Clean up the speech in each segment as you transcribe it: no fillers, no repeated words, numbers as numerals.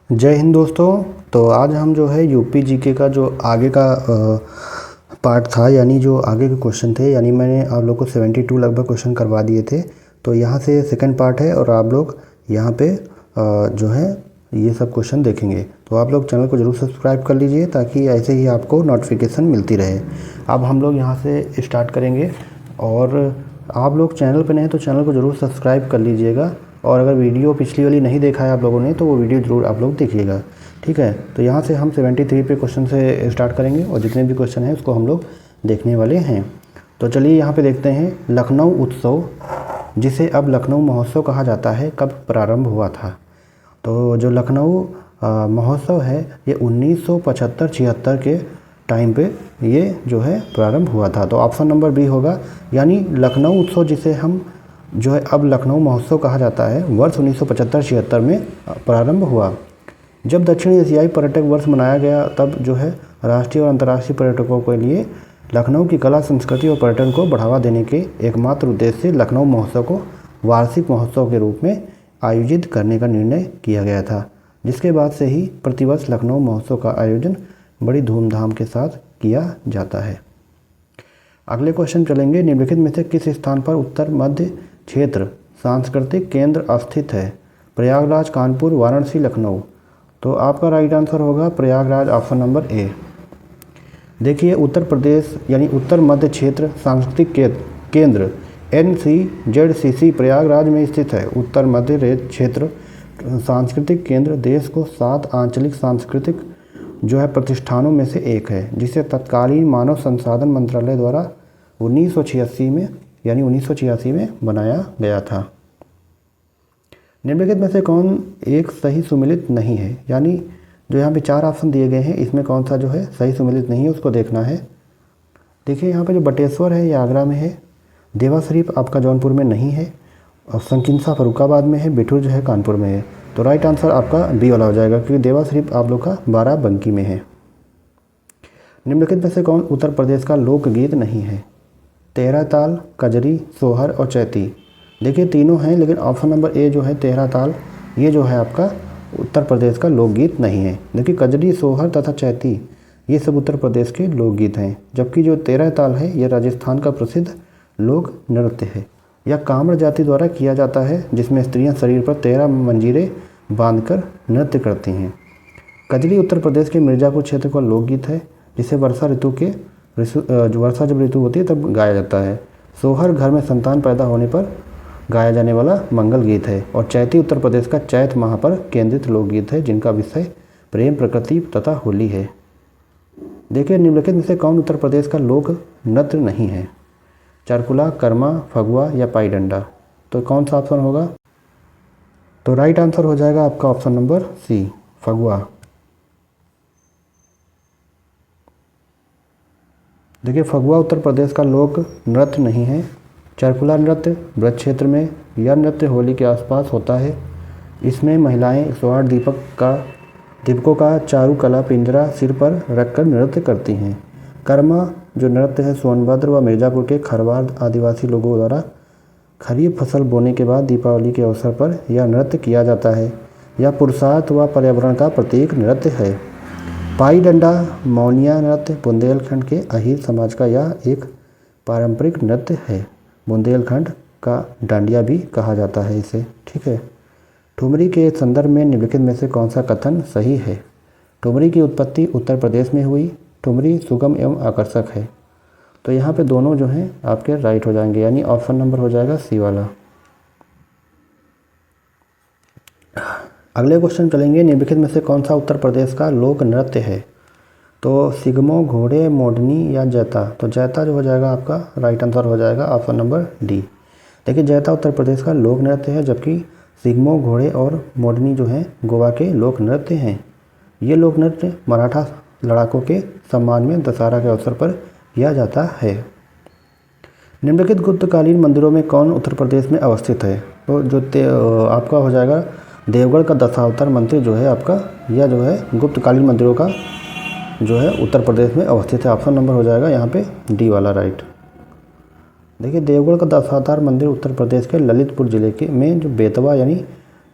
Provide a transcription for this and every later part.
जय हिंद दोस्तों। तो आज हम जो है यूपी जीके का जो आगे का पार्ट था, यानी जो आगे के क्वेश्चन थे, यानी मैंने आप लोग को 72 लगभग क्वेश्चन करवा दिए थे। तो यहाँ से सेकंड पार्ट है और आप लोग यहाँ पे जो है ये सब क्वेश्चन देखेंगे। तो आप लोग चैनल को ज़रूर सब्सक्राइब कर लीजिए ताकि ऐसे ही आपको नोटिफिकेशन मिलती रहे। अब हम लोग यहाँ से स्टार्ट करेंगे और आप लोग चैनल पर नए हैं तो चैनल को ज़रूर सब्सक्राइब कर लीजिएगा। और अगर वीडियो पिछली वाली नहीं देखा है आप लोगों ने तो वो वीडियो ज़रूर आप लोग देखिएगा, ठीक है। तो यहाँ से हम 73 पे क्वेश्चन से स्टार्ट करेंगे और जितने भी क्वेश्चन हैं उसको हम लोग देखने वाले हैं। तो चलिए यहाँ पे देखते हैं। लखनऊ उत्सव, जिसे अब लखनऊ महोत्सव कहा जाता है, कब प्रारंभ हुआ था? तो जो लखनऊ महोत्सव है ये 1975-76 के टाइम पे ये जो है प्रारंभ हुआ था। तो ऑप्शन नंबर बी होगा, यानी लखनऊ उत्सव जिसे हम जो है अब लखनऊ महोत्सव कहा जाता है, वर्ष 1975-76 में प्रारंभ हुआ। जब दक्षिण एशियाई पर्यटक वर्ष मनाया गया तब जो है राष्ट्रीय और अंतर्राष्ट्रीय पर्यटकों के लिए लखनऊ की कला, संस्कृति और पर्यटन को बढ़ावा देने के एकमात्र उद्देश्य से लखनऊ महोत्सव को वार्षिक महोत्सव के रूप में आयोजित करने का निर्णय किया गया था, जिसके बाद से ही प्रतिवर्ष लखनऊ महोत्सव का आयोजन बड़ी धूमधाम के साथ किया जाता है। अगले क्वेश्चन चलेंगे। निम्नलिखित में से किस स्थान पर उत्तर मध्य क्षेत्र सांस्कृतिक केंद्र स्थित है? प्रयागराज, कानपुर, वाराणसी, लखनऊ। तो आपका राइट आंसर होगा प्रयागराज, ऑप्शन नंबर ए। देखिए, उत्तर प्रदेश यानी उत्तर मध्य क्षेत्र सांस्कृतिक केंद्र NCZCC प्रयागराज में स्थित है। उत्तर मध्य क्षेत्र सांस्कृतिक केंद्र देश को 7 आंचलिक सांस्कृतिक जो है प्रतिष्ठानों में से एक है, जिसे तत्कालीन मानव संसाधन मंत्रालय द्वारा 1986 में बनाया गया था। निम्नलिखित में से कौन एक सही सुमेलित नहीं है? यानी जो यहाँ पे 4 ऑप्शन दिए गए हैं, इसमें कौन सा जो है सही सुमेलित नहीं है उसको देखना है। देखिए, यहाँ पे जो बटेश्वर है ये आगरा में है, देवा शरीफ आपका जौनपुर में नहीं है, और संकिसा फरुखाबाद में है, बिठूर जो है कानपुर में है। तो राइट आंसर आपका बी वाला हो जाएगा, क्योंकि देवा शरीफ आप लोग का बाराबंकी में है। निम्नलिखित में से कौन उत्तर प्रदेश का लोकगीत नहीं है? तेरह ताल, कजरी, सोहर और चैती। देखिए, तीनों हैं, लेकिन ऑप्शन नंबर ए जो है तेरह ताल, ये जो है आपका उत्तर प्रदेश का लोकगीत नहीं है। देखिए, कजरी, सोहर तथा चैती ये सब उत्तर प्रदेश के लोकगीत हैं, जबकि जो तेरह ताल है ये राजस्थान का प्रसिद्ध लोक नृत्य है। यह कामड़ जाति द्वारा किया जाता है, जिसमें स्त्रियां शरीर पर 13 मंजीरें बांधकर नृत्य करती हैं। कजरी उत्तर प्रदेश के मिर्ज़ापुर क्षेत्र का लोकगीत है, जिसे वर्षा जब ऋतु होती है तब गाया जाता है। सोहर घर में संतान पैदा होने पर गाया जाने वाला मंगल गीत है। और चैती उत्तर प्रदेश का चैत माह पर केंद्रित लोकगीत है, जिनका विषय प्रेम, प्रकृति तथा होली है। देखिए, निम्नलिखित में से कौन उत्तर प्रदेश का लोक नृत्य नहीं है? चरकुला, कर्मा, फगुआ या पाई डंडा। तो कौन सा ऑप्शन होगा? तो राइट आंसर हो जाएगा आपका ऑप्शन नंबर सी, फगुआ। देखिए, फगुआ उत्तर प्रदेश का लोक नृत्य नहीं है। चरकुला नृत्य ब्रज क्षेत्र में, यह नृत्य होली के आसपास होता है। इसमें महिलाएं 108 दीपकों का चारुकला पिंजरा सिर पर रखकर नृत्य करती हैं। कर्मा जो नृत्य है सोनभद्र व मिर्ज़ापुर के खरवार आदिवासी लोगों द्वारा खरीफ फसल बोने के बाद दीपावली के अवसर पर यह नृत्य किया जाता है। यह पुरुषार्थ व पर्यावरण का प्रतीक नृत्य है। पाई डंडा मौनिया नृत्य बुंदेलखंड के अहीर समाज का यह एक पारंपरिक नृत्य है। बुंदेलखंड का डांडिया भी कहा जाता है इसे, ठीक है। ठुमरी के संदर्भ में निम्नलिखित में से कौन सा कथन सही है? ठुमरी की उत्पत्ति उत्तर प्रदेश में हुई। ठुमरी सुगम एवं आकर्षक है। तो यहाँ पे दोनों जो हैं आपके राइट हो जाएंगे, यानी ऑप्शन नंबर हो जाएगा सी वाला। अगले क्वेश्चन चलेंगे। निम्नलिखित में से कौन सा उत्तर प्रदेश का लोक नृत्य है? तो सिगमो, घोड़े, मोडनी या जैता। तो जैता जो हो जाएगा आपका राइट आंसर हो जाएगा ऑप्शन नंबर डी। देखिए, जैता उत्तर प्रदेश का लोक नृत्य है, जबकि सिगमो, घोड़े और मोडनी जो हैं गोवा के लोक नृत्य हैं। ये लोक नृत्य मराठा लड़ाकों के सम्मान में दशहरा के अवसर पर किया जाता है। निम्नलिखित गुप्तकालीन मंदिरों में कौन उत्तर प्रदेश में अवस्थित है? तो जो आपका हो जाएगा देवगढ़ का दशावतार मंदिर जो है आपका, यह जो है गुप्तकालीन मंदिरों का जो है उत्तर प्रदेश में अवस्थित है। ऑप्शन नंबर हो जाएगा यहाँ पे डी वाला राइट। देखिए, देवगढ़ का दशावतार मंदिर उत्तर प्रदेश के ललितपुर जिले के में जो बेतवा यानी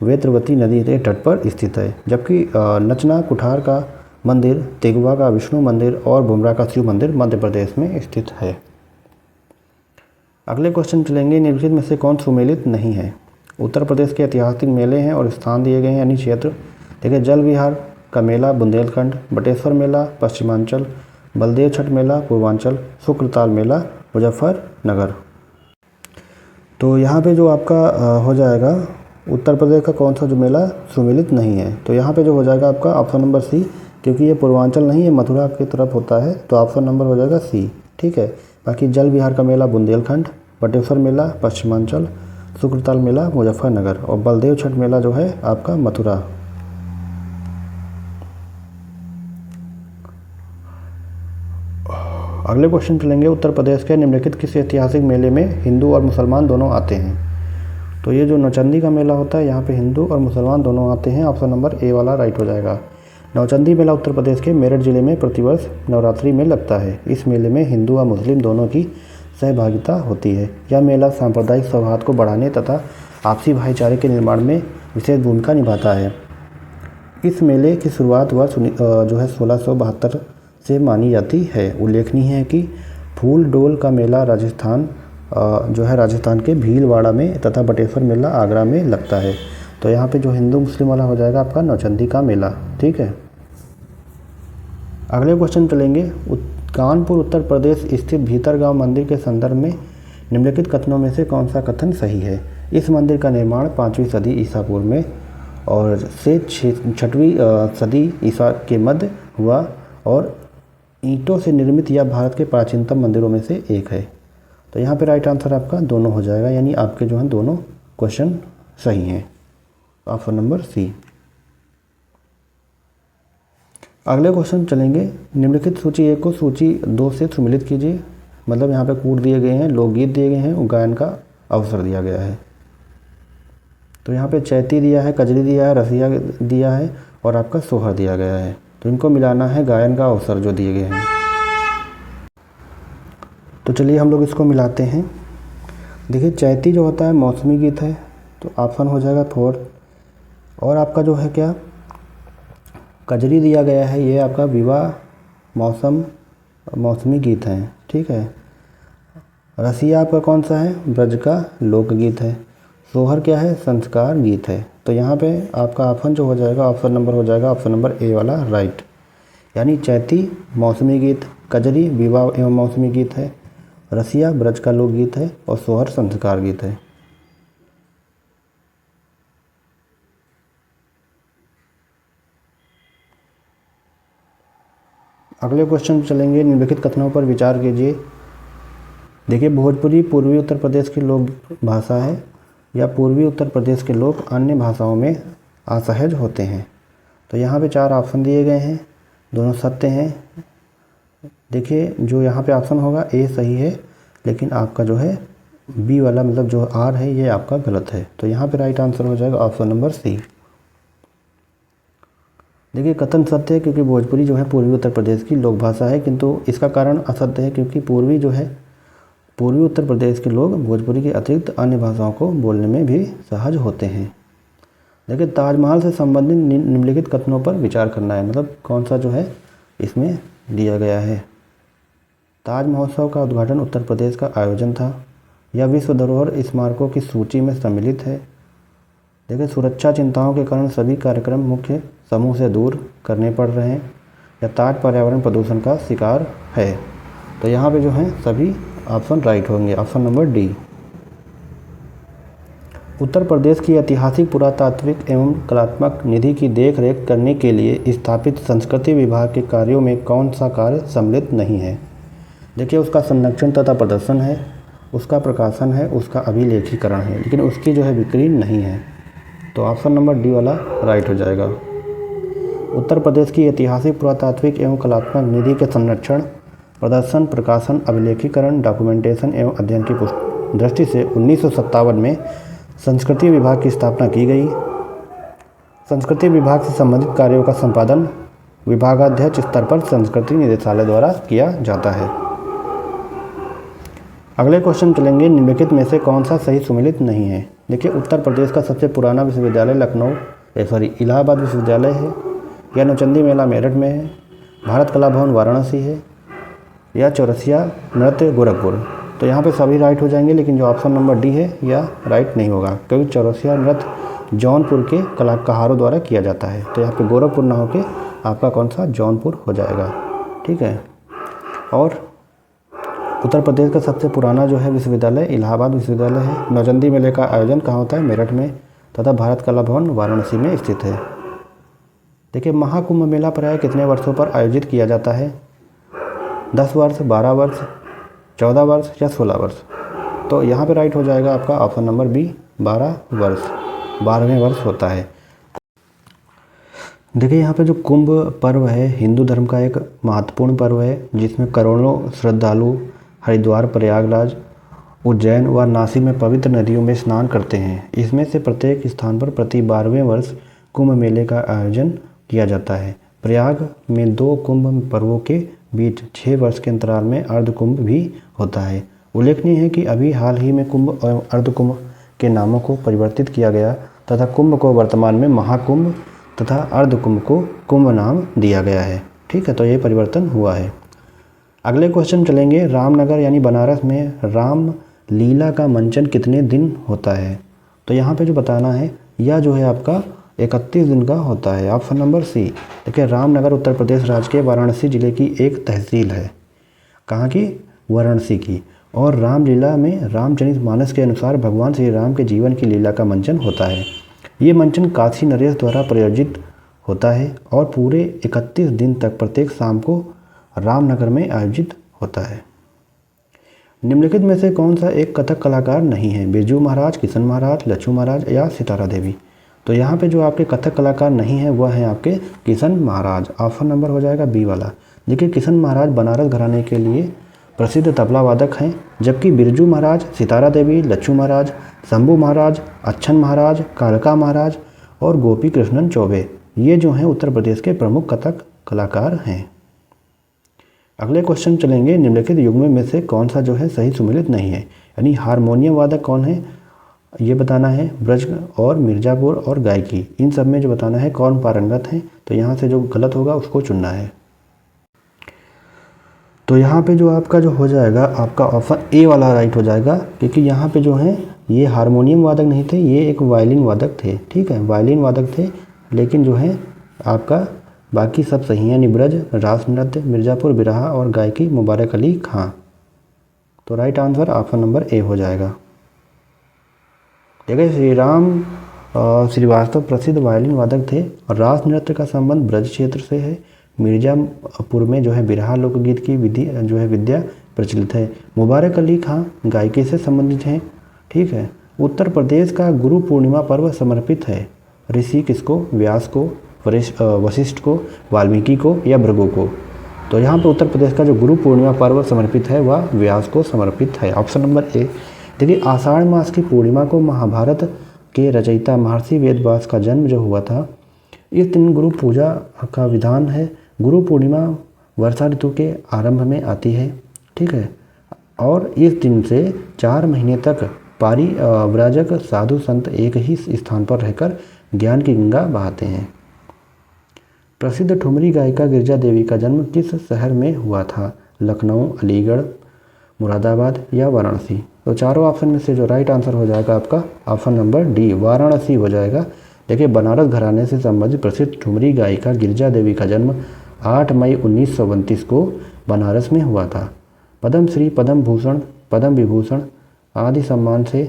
वेत्रवती नदी के तट पर स्थित है। जबकि नचना कुठार का मंदिर, तेगवा का विष्णु मंदिर और बुमरा का शिव मंदिर मध्य प्रदेश में स्थित है। अगले क्वेश्चन चलेंगे, निम्नलिखित में से कौन सुमेलित नहीं है। उत्तर प्रदेश के ऐतिहासिक मेले हैं और स्थान दिए गए हैं यानी क्षेत्र। देखिए, जल विहार का मेला बुंदेलखंड, बटेश्वर मेला पश्चिमांचल, बलदेव छठ मेला पूर्वांचल, शुक्रताल मेला मुजफ्फरनगर। तो यहाँ पे जो आपका हो जाएगा उत्तर प्रदेश का कौन सा जो मेला सुमेलित नहीं है, तो यहाँ पे जो हो जाएगा आपका ऑप्शन नंबर सी, क्योंकि ये पूर्वांचल नहीं है, मथुरा की तरफ होता है, तो ऑप्शन नंबर हो जाएगा सी। ठीक है। बाकी जल विहार का मेला बुंदेलखंड, बटेश्वर मेला पश्चिमांचल, शुक्रताल मेला मुजफ्फरनगर और बलदेव छठ मेला जो है आपका मथुरा। अगले क्वेश्चन चलेंगे, उत्तर प्रदेश के निम्नलिखित किस ऐतिहासिक मेले में हिंदू और मुसलमान दोनों आते हैं। तो ये जो नौचंदी का मेला होता है, यहाँ पे हिंदू और मुसलमान दोनों आते हैं। ऑप्शन नंबर ए वाला राइट हो जाएगा। नौचंदी मेला उत्तर प्रदेश के मेरठ जिले में प्रतिवर्ष नवरात्रि में लगता है। इस मेले में हिंदू और मुस्लिम दोनों की सहभागिता होती है। यह मेला सांप्रदायिक सौहार्द को बढ़ाने तथा आपसी भाईचारे के निर्माण में विशेष भूमिका निभाता है। इस मेले की शुरुआत वर्ष जो है 1672 से मानी जाती है। उल्लेखनीय है कि फूल डोल का मेला राजस्थान राजस्थान के भीलवाड़ा में तथा बटेश्वर मेला आगरा में लगता है। तो यहाँ पे जो हिंदू मुस्लिम वाला हो जाएगा आपका नौचंदी का मेला। ठीक है। अगले क्वेश्चन चलेंगे, कानपुर उत्तर प्रदेश स्थित भीतरगांव मंदिर के संदर्भ में निम्नलिखित कथनों में से कौन सा कथन सही है। इस मंदिर का निर्माण 5वीं सदी ईसा पूर्व में और से 6वीं सदी ईसा के मध्य हुआ और ईंटों से निर्मित यह भारत के प्राचीनतम मंदिरों में से एक है। तो यहाँ पे राइट आंसर आपका दोनों हो जाएगा, यानी आपके जो हैं दोनों क्वेश्चन सही हैं। Option number C. अगले क्वेश्चन चलेंगे, निम्नलिखित सूची 1 को सूची 2 से सुमेलित कीजिए। मतलब यहाँ पे कूट दिए गए हैं, लोकगीत दिए गए हैं और गायन का अवसर दिया गया है। तो यहाँ पे चैती दिया है, कजरी दिया है, रसिया दिया है और आपका सोहर दिया गया है। तो इनको मिलाना है गायन का अवसर जो दिए गए हैं। तो चलिए हम लोग इसको मिलाते हैं। देखिए, चैती जो होता है मौसमी गीत है, तो ऑप्शन हो जाएगा 4। और आपका जो है क्या कजरी दिया गया है, ये आपका विवाह मौसमी गीत है। ठीक है। रसिया आपका कौन सा है, ब्रज का लोकगीत है। सोहर क्या है, संस्कार गीत है। तो यहाँ पे आपका ऑप्शन जो हो जाएगा ऑप्शन नंबर हो जाएगा ऑप्शन नंबर ए वाला राइट, यानी चैती मौसमी गीत, कजरी विवाह एवं मौसमी गीत है, रसिया ब्रज का लोकगीत है और सोहर संस्कार गीत है। अगले क्वेश्चन चलेंगे, निम्नलिखित कथनों पर विचार कीजिए। देखिए, भोजपुरी पूर्वी उत्तर प्रदेश की लोक भाषा है या पूर्वी उत्तर प्रदेश के लोग अन्य भाषाओं में असहज होते हैं। तो यहाँ पे 4 ऑप्शन दिए गए हैं, दोनों सत्य हैं। देखिए, जो यहाँ पे ऑप्शन होगा ए सही है, लेकिन आपका जो है बी वाला मतलब जो आर है ये आपका गलत है। तो यहाँ पे राइट आंसर हो जाएगा ऑप्शन नंबर सी। देखिए, कथन सत्य है क्योंकि भोजपुरी जो है पूर्वी उत्तर प्रदेश की लोक भाषा है, किंतु इसका कारण असत्य है क्योंकि पूर्वी उत्तर प्रदेश के लोग भोजपुरी के अतिरिक्त अन्य भाषाओं को बोलने में भी सहज होते हैं। देखिए, ताजमहल से संबंधित निम्नलिखित कथनों पर विचार करना है, मतलब कौन सा जो है इसमें दिया गया है। ताज महोत्सव का उद्घाटन उत्तर प्रदेश का आयोजन था। यह विश्व धरोहर स्मारकों की सूची में सम्मिलित है। देखिए, सुरक्षा चिंताओं के कारण सभी कार्यक्रम मुख्य समूह से दूर करने पड़ रहे हैं। या ताज पर्यावरण प्रदूषण का शिकार है। तो यहाँ पे जो है सभी ऑप्शन राइट होंगे, ऑप्शन नंबर डी। उत्तर प्रदेश की ऐतिहासिक पुरातात्विक एवं कलात्मक निधि की देखरेख करने के लिए स्थापित संस्कृति विभाग के कार्यों में कौन सा कार्य सम्मिलित नहीं है। देखिए, उसका संरक्षण तथा प्रदर्शन है, उसका प्रकाशन है, उसका अभिलेखीकरण है, लेकिन उसकी जो है बिक्री नहीं है। तो ऑप्शन नंबर डी वाला राइट हो जाएगा। उत्तर प्रदेश की ऐतिहासिक पुरातात्विक एवं कलात्मक निधि के संरक्षण, प्रदर्शन, प्रकाशन, अभिलेखीकरण, डॉक्यूमेंटेशन एवं अध्ययन की दृष्टि से 1957 में संस्कृति विभाग की स्थापना की गई। संस्कृति विभाग से संबंधित कार्यों का संपादन विभागाध्यक्ष स्तर पर संस्कृति निदेशालय द्वारा किया जाता है। अगले क्वेश्चन चलेंगे, निम्नलिखित में से कौन सा सही सुमेलित नहीं है। देखिए, उत्तर प्रदेश का सबसे पुराना विश्वविद्यालय इलाहाबाद विश्वविद्यालय है, या नौचंदी मेला मेरठ में है, भारत कला भवन वाराणसी है, या चौरसिया नृत्य गोरखपुर। तो यहाँ पे सभी राइट हो जाएंगे, लेकिन जो ऑप्शन नंबर डी है यह राइट नहीं होगा, क्योंकि चौरसिया नृत्य जौनपुर के कलाकारों द्वारा किया जाता है। तो यहाँ पे गोरखपुर ना होके आपका कौन सा जौनपुर हो जाएगा। ठीक है। और उत्तर प्रदेश का सबसे पुराना जो है विश्वविद्यालय इलाहाबाद विश्वविद्यालय है। नौचंदी मेले का आयोजन कहाँ होता है? मेरठ में, तथा भारत कला भवन वाराणसी में स्थित है। देखिए, महाकुंभ मेला प्राय कितने वर्षों पर आयोजित किया जाता है? 10 वर्ष, 12 वर्ष, 14 वर्ष या 16 वर्ष। तो यहाँ पे राइट हो जाएगा आपका ऑप्शन नंबर बी, 12 वर्ष, 12वें वर्ष होता है। देखिए, यहाँ पे जो कुंभ पर्व है हिंदू धर्म का एक महत्वपूर्ण पर्व है, जिसमें करोड़ों श्रद्धालु हरिद्वार, प्रयागराज, उज्जैन व नासिक में पवित्र नदियों में स्नान करते हैं। इसमें से प्रत्येक स्थान पर प्रति 12वें वर्ष कुंभ मेले का आयोजन किया जाता है। प्रयाग में 2 कुंभ पर्वों के बीच 6 वर्ष के अंतराल में अर्ध कुंभ भी होता है। उल्लेखनीय है कि अभी हाल ही में कुंभ और अर्ध कुंभ के नामों को परिवर्तित किया गया तथा कुंभ को वर्तमान में महाकुंभ तथा अर्ध कुंभ को कुंभ नाम दिया गया है। ठीक है, तो ये परिवर्तन हुआ है। अगले क्वेश्चन चलेंगे, रामनगर यानी बनारस में राम लीला का मंचन कितने दिन होता है? तो यहाँ पे जो बताना है यह जो है आपका 31 दिन का होता है। Option number C. देखिए, रामनगर उत्तर प्रदेश राज्य के वाराणसी जिले की एक तहसील है। कहाँ की? वाराणसी की। और रामलीला में रामचरितमानस के अनुसार भगवान श्री राम के जीवन की लीला का मंचन होता है। ये मंचन काशी नरेश द्वारा प्रायोजित होता है और पूरे 31 दिन तक प्रत्येक शाम को रामनगर में आयोजित होता है। निम्नलिखित में से कौन सा एक कथक कलाकार नहीं है? बिरजू महाराज, किशन महाराज, लच्छू महाराज या सितारा देवी। तो यहाँ पे जो आपके कथक कलाकार नहीं है वह है आपके किशन महाराज। ऑप्शन नंबर हो जाएगा बी वाला। देखिए, किशन महाराज बनारस घराने के लिए प्रसिद्ध तबला वादक हैं, जबकि बिरजू महाराज, सितारा देवी, लच्छू महाराज, शंभू महाराज, अच्छन महाराज, कालका महाराज और गोपी कृष्णन चौबे ये जो हैं उत्तर प्रदेश के प्रमुख कथक कलाकार हैं। अगले क्वेश्चन चलेंगे, निम्नलिखित युग्म में से कौन सा जो है सही सुमेलित नहीं है? यानी हारमोनियम वादक कौन है ये बताना है। ब्रज और मिर्ज़ापुर और गायकी, इन सब में जो बताना है कौन पारंगत हैं। तो यहाँ से जो गलत होगा उसको चुनना है। तो यहाँ पे जो आपका जो हो जाएगा आपका ऑप्शन ए वाला राइट हो जाएगा, क्योंकि यहाँ पे जो है ये हारमोनियम वादक नहीं थे, ये एक वायलिन वादक थे। ठीक है, वायलिन वादक थे, लेकिन जो है आपका बाकी सब सही हैं। ब्रज, रास नृत्य, मिर्ज़ापुर, बिरहा और गायकी मुबारक अली खां। तो राइट आंसर ऑप्शन नंबर ए हो जाएगा। देखिए, श्री राम श्रीवास्तव प्रसिद्ध वायलिन वादक थे और रास नृत्य का संबंध ब्रज क्षेत्र से है। मिर्ज़ापुर में जो है बिरहा लोकगीत की विद्या प्रचलित है। मुबारक अली खां गायकी से संबंधित हैं। ठीक है। उत्तर प्रदेश का गुरु पूर्णिमा पर्व समर्पित है ऋषि किसको? व्यास को, वशिष्ठ को, वाल्मीकि को या भृगु को। तो यहाँ पर उत्तर प्रदेश का जो गुरु पूर्णिमा पर्व समर्पित है वह व्यास को समर्पित है। ऑप्शन नंबर ए। देखिए, आषाढ़ मास की पूर्णिमा को महाभारत के रचयिता महर्षि वेदव्यास का जन्म जो हुआ था, इस दिन गुरु पूजा का विधान है। गुरु पूर्णिमा वर्षा ऋतु के आरंभ में आती है। ठीक है, और इस दिन से 4 महीने तक पारिव्राजक साधु संत एक ही स्थान पर रहकर ज्ञान की गंगा बहाते हैं। प्रसिद्ध ठुमरी गायिका गिरिजा देवी का जन्म किस शहर में हुआ था? लखनऊ, अलीगढ़, मुरादाबाद या वाराणसी। तो चारों ऑप्शन में से जो राइट आंसर हो जाएगा आपका ऑप्शन नंबर डी, वाराणसी हो जाएगा। देखिए, बनारस घराने से संबंधित प्रसिद्ध ठुमरी गायिका गिरिजा देवी का जन्म 8 मई 1932 को बनारस में हुआ था। पद्म श्री, पद्म भूषण, पद्म विभूषण आदि सम्मान से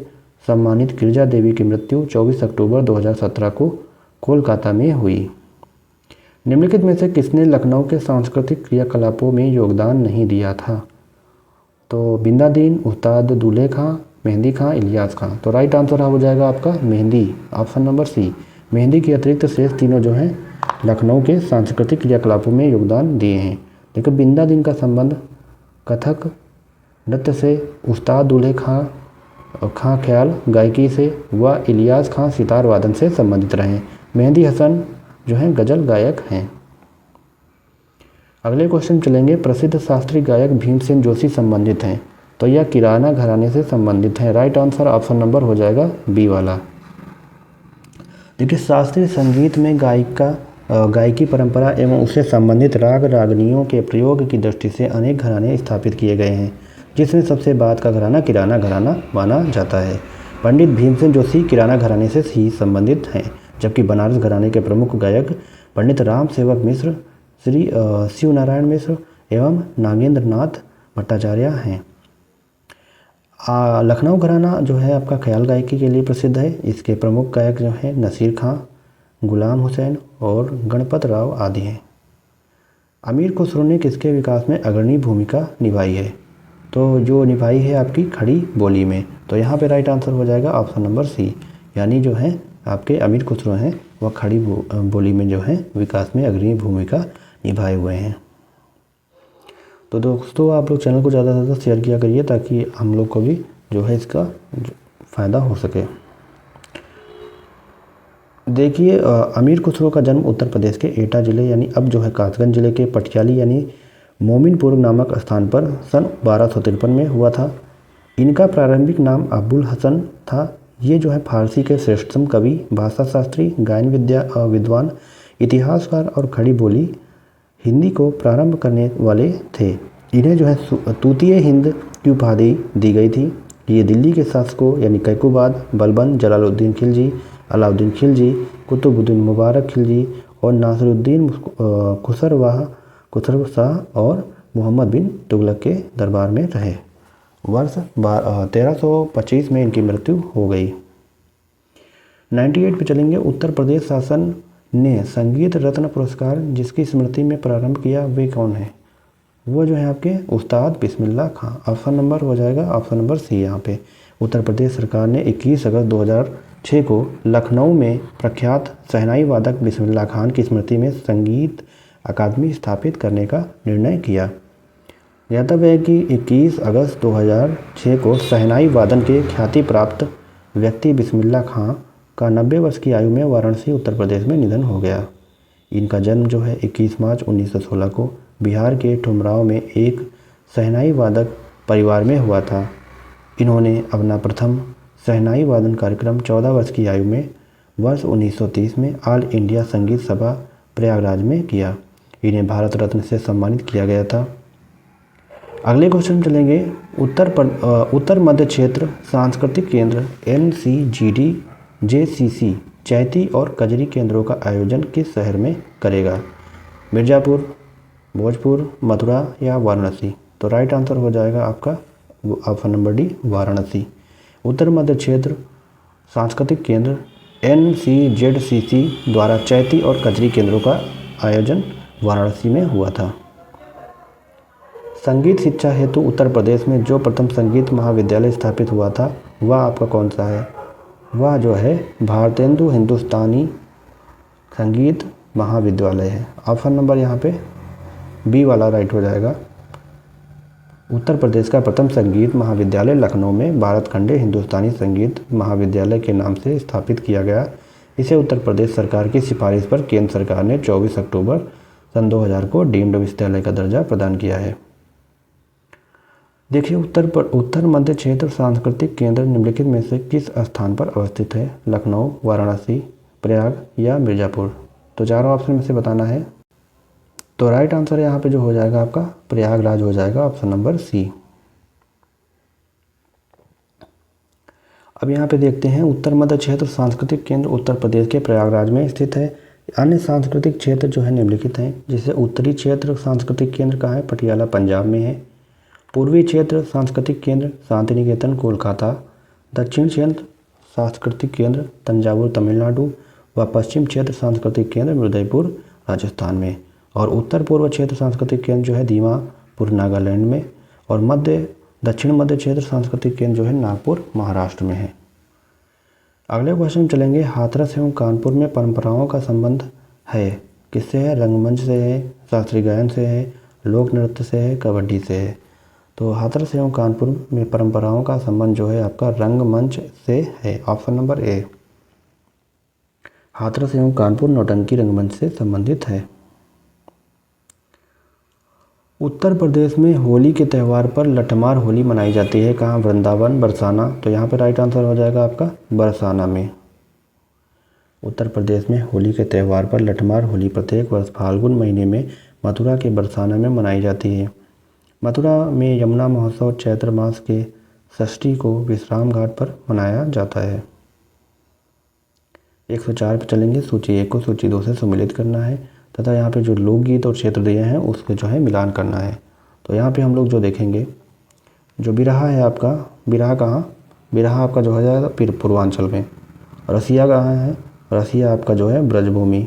सम्मानित गिरिजा देवी की मृत्यु 24 अक्टूबर 2017 को कोलकाता में हुई। निम्नलिखित में से किसने लखनऊ के सांस्कृतिक क्रियाकलापों में योगदान नहीं दिया था? तो बिंदा दीन, उस्ताद दूल्हे खां, मेहंदी खां, इलियास खां। तो राइट आंसर हो जाएगा आपका मेहंदी, ऑप्शन नंबर सी। मेहंदी के अतिरिक्त शेष तीनों जो हैं लखनऊ के सांस्कृतिक क्रियाकलापों में योगदान दिए हैं। देखो, बिंदा दीन का संबंध कथक नृत्य से, उस्ताद दूल्हे खां ख्याल गायकी से व इलियास खां सितार वादन से संबंधित रहे। मेहंदी हसन जो हैं गज़ल गायक हैं। अगले क्वेश्चन चलेंगे, प्रसिद्ध शास्त्रीय गायक भीमसेन जोशी संबंधित हैं। तो यह किराना घराने से संबंधित है। राइट आंसर ऑप्शन नंबर हो जाएगा बी वाला। देखिए शास्त्रीय संगीत में गायकी परंपरा एवं उससे संबंधित राग रागनियों के प्रयोग की दृष्टि से अनेक घराने स्थापित किए गए हैं, जिसमें सबसे बाद का घराना किराना घराना माना जाता है। पंडित भीमसेन जोशी किराना घराने से ही संबंधित हैं, जबकि बनारस घराने के प्रमुख गायक पंडित राम सेवक मिश्र, श्री शिव नारायण मिश्र एवं नागेंद्र नाथ भट्टाचार्य हैं। लखनऊ घराना जो है आपका ख्याल गायकी के लिए प्रसिद्ध है। इसके प्रमुख गायक जो हैं नसीर खां, गुलाम हुसैन और गणपत राव आदि हैं। अमीर खुसरो ने किसके विकास में अग्रणी भूमिका निभाई है? तो जो निभाई है आपकी खड़ी बोली में। तो यहाँ पे राइट आंसर हो जाएगा ऑप्शन नंबर सी, यानी जो है आपके अमीर खुसरो हैं वह खड़ी बोली में जो है विकास में अग्रणी भूमिका निभाए हुए हैं। तो दोस्तों आप लोग चैनल को ज़्यादा से ज़्यादा शेयर किया करिए ताकि हम लोग को भी जो है इसका फ़ायदा हो सके। देखिए अमीर खुसरो का जन्म उत्तर प्रदेश के एटा ज़िले यानी अब जो है कासगंज ज़िले के पटियाली यानी मोमिनपुर नामक स्थान पर सन 1253 में हुआ था। इनका प्रारंभिक नाम अबुल हसन था। ये जो है फारसी के श्रेष्ठतम कवि, भाषा शास्त्री, गायन विद्वान, इतिहासकार और खड़ी बोली हिंदी को प्रारंभ करने वाले थे। इन्हें जो है तूतीय हिंद की उपाधि दी गई थी। ये दिल्ली के शासकों यानी कैकुबाद, बलबन, जलालुद्दीन खिलजी, अलाउद्दीन खिलजी, कुतुबुद्दीन मुबारक खिलजी और नासिरुद्दीन खुसरो शाह और मोहम्मद बिन तुगलक के दरबार में रहे। वर्ष 1325 में इनकी मृत्यु हो गई। 98 पे चलेंगे। उत्तर प्रदेश शासन ने संगीत रत्न पुरस्कार जिसकी स्मृति में प्रारंभ किया वे कौन है? वो जो है आपके उस्ताद बिस्मिल्लाह खां। ऑप्शन नंबर हो जाएगा ऑप्शन नंबर सी। यहाँ पे उत्तर प्रदेश सरकार ने 21 अगस्त 2006 को लखनऊ में प्रख्यात शहनाई वादक बिस्मिल्लाह खान की स्मृति में संगीत अकादमी स्थापित करने का निर्णय किया। ज्ञातव्य है कि 21 अगस्त 2006 को शहनाई वादन के ख्याति प्राप्त व्यक्ति बिस्मिल्लाह खां का 90 वर्ष की आयु में वाराणसी उत्तर प्रदेश में निधन हो गया। इनका जन्म जो है 21 मार्च 1916 को बिहार के ठुमराव में एक शहनाई वादक परिवार में हुआ था। इन्होंने अपना प्रथम शहनाई वादन कार्यक्रम 14 वर्ष की आयु में वर्ष 1930 में ऑल इंडिया संगीत सभा प्रयागराज में किया। इन्हें भारत रत्न से सम्मानित किया गया था। अगले क्वेश्चन चलेंगे। उत्तर मध्य क्षेत्र सांस्कृतिक केंद्र NCGD JCC चैती और कजरी केंद्रों का आयोजन किस शहर में करेगा? मिर्ज़ापुर, भोजपुर, मथुरा या वाराणसी? तो राइट आंसर हो जाएगा आपका ऑप्शन नंबर डी वाराणसी। उत्तर मध्य क्षेत्र सांस्कृतिक केंद्र NCZCC द्वारा चैती और कजरी केंद्रों का आयोजन वाराणसी में हुआ था। संगीत शिक्षा हेतु उत्तर प्रदेश में जो प्रथम संगीत महाविद्यालय स्थापित हुआ था वह आपका कौन सा है? वह जो है भारतेंदु हिंदुस्तानी संगीत महाविद्यालय है। ऑप्शन नंबर यहाँ पे बी वाला राइट हो जाएगा। उत्तर प्रदेश का प्रथम संगीत महाविद्यालय लखनऊ में भारत खंडे हिंदुस्तानी संगीत महाविद्यालय के नाम से स्थापित किया गया। इसे उत्तर प्रदेश सरकार की सिफारिश पर केंद्र सरकार ने 24 अक्टूबर सन 2000 को डीम्ड विश्वविद्यालय का दर्जा प्रदान किया है। देखिए उत्तर मध्य क्षेत्र सांस्कृतिक केंद्र निम्नलिखित में से किस स्थान पर अवस्थित है? लखनऊ, वाराणसी, प्रयाग या मिर्ज़ापुर? तो चारों ऑप्शन में से बताना है। तो राइट आंसर यहाँ पे जो हो जाएगा आपका प्रयागराज हो जाएगा, ऑप्शन नंबर सी। अब यहाँ पे देखते हैं उत्तर मध्य क्षेत्र सांस्कृतिक केंद्र उत्तर प्रदेश के प्रयागराज में स्थित है। अन्य सांस्कृतिक क्षेत्र जो है निम्नलिखित हैं, जिसे उत्तरी क्षेत्र सांस्कृतिक केंद्र कहाँ है? पटियाला पंजाब में है। पूर्वी क्षेत्र सांस्कृतिक केंद्र शांति निकेतन कोलकाता। दक्षिण क्षेत्र सांस्कृतिक केंद्र तंजावुर तमिलनाडु व पश्चिम क्षेत्र सांस्कृतिक केंद्र उदयपुर राजस्थान में। और उत्तर पूर्व क्षेत्र सांस्कृतिक केंद्र जो है दीमापुर नागालैंड में। और दक्षिण मध्य क्षेत्र सांस्कृतिक केंद्र जो है नागपुर महाराष्ट्र में है। अगले क्वेश्चन चलेंगे। हाथरस एवं कानपुर में परंपराओं का संबंध है किससे है? रंगमंच से है, शास्त्रीय गायन से है, लोक नृत्य से है, कबड्डी से है? तो हाथरस एवं कानपुर में परंपराओं का संबंध जो है आपका रंगमंच से है। ऑप्शन नंबर ए। हाथरस एवं कानपुर नौटंकी रंगमंच से संबंधित है। उत्तर प्रदेश में होली के त्यौहार पर लठमार होली मनाई जाती है कहाँ? वृंदावन, बरसाना। तो यहाँ पे राइट आंसर हो जाएगा आपका बरसाना में। उत्तर प्रदेश में होली के त्यौहार पर लठमार होली प्रत्येक वर्ष फाल्गुन महीने में मथुरा के बरसाना में मनाई जाती है। मथुरा में यमुना महोत्सव चैत्र मास के षष्ठी को विश्राम घाट पर मनाया जाता है। 104 पर चलेंगे। सूची 1 को सूची 2 से सम्मिलित करना है तथा यहाँ पे जो लोकगीत और क्षेत्र दिए हैं उसके जो है मिलान करना है। तो यहाँ पे हम लोग जो देखेंगे, जो बिरहा है आपका, बिरहा कहाँ? बिरहा आपका जो हो जाएगा फिर पूर्वांचल में। रसिया कहाँ है? रसिया आपका जो है ब्रजभूमि।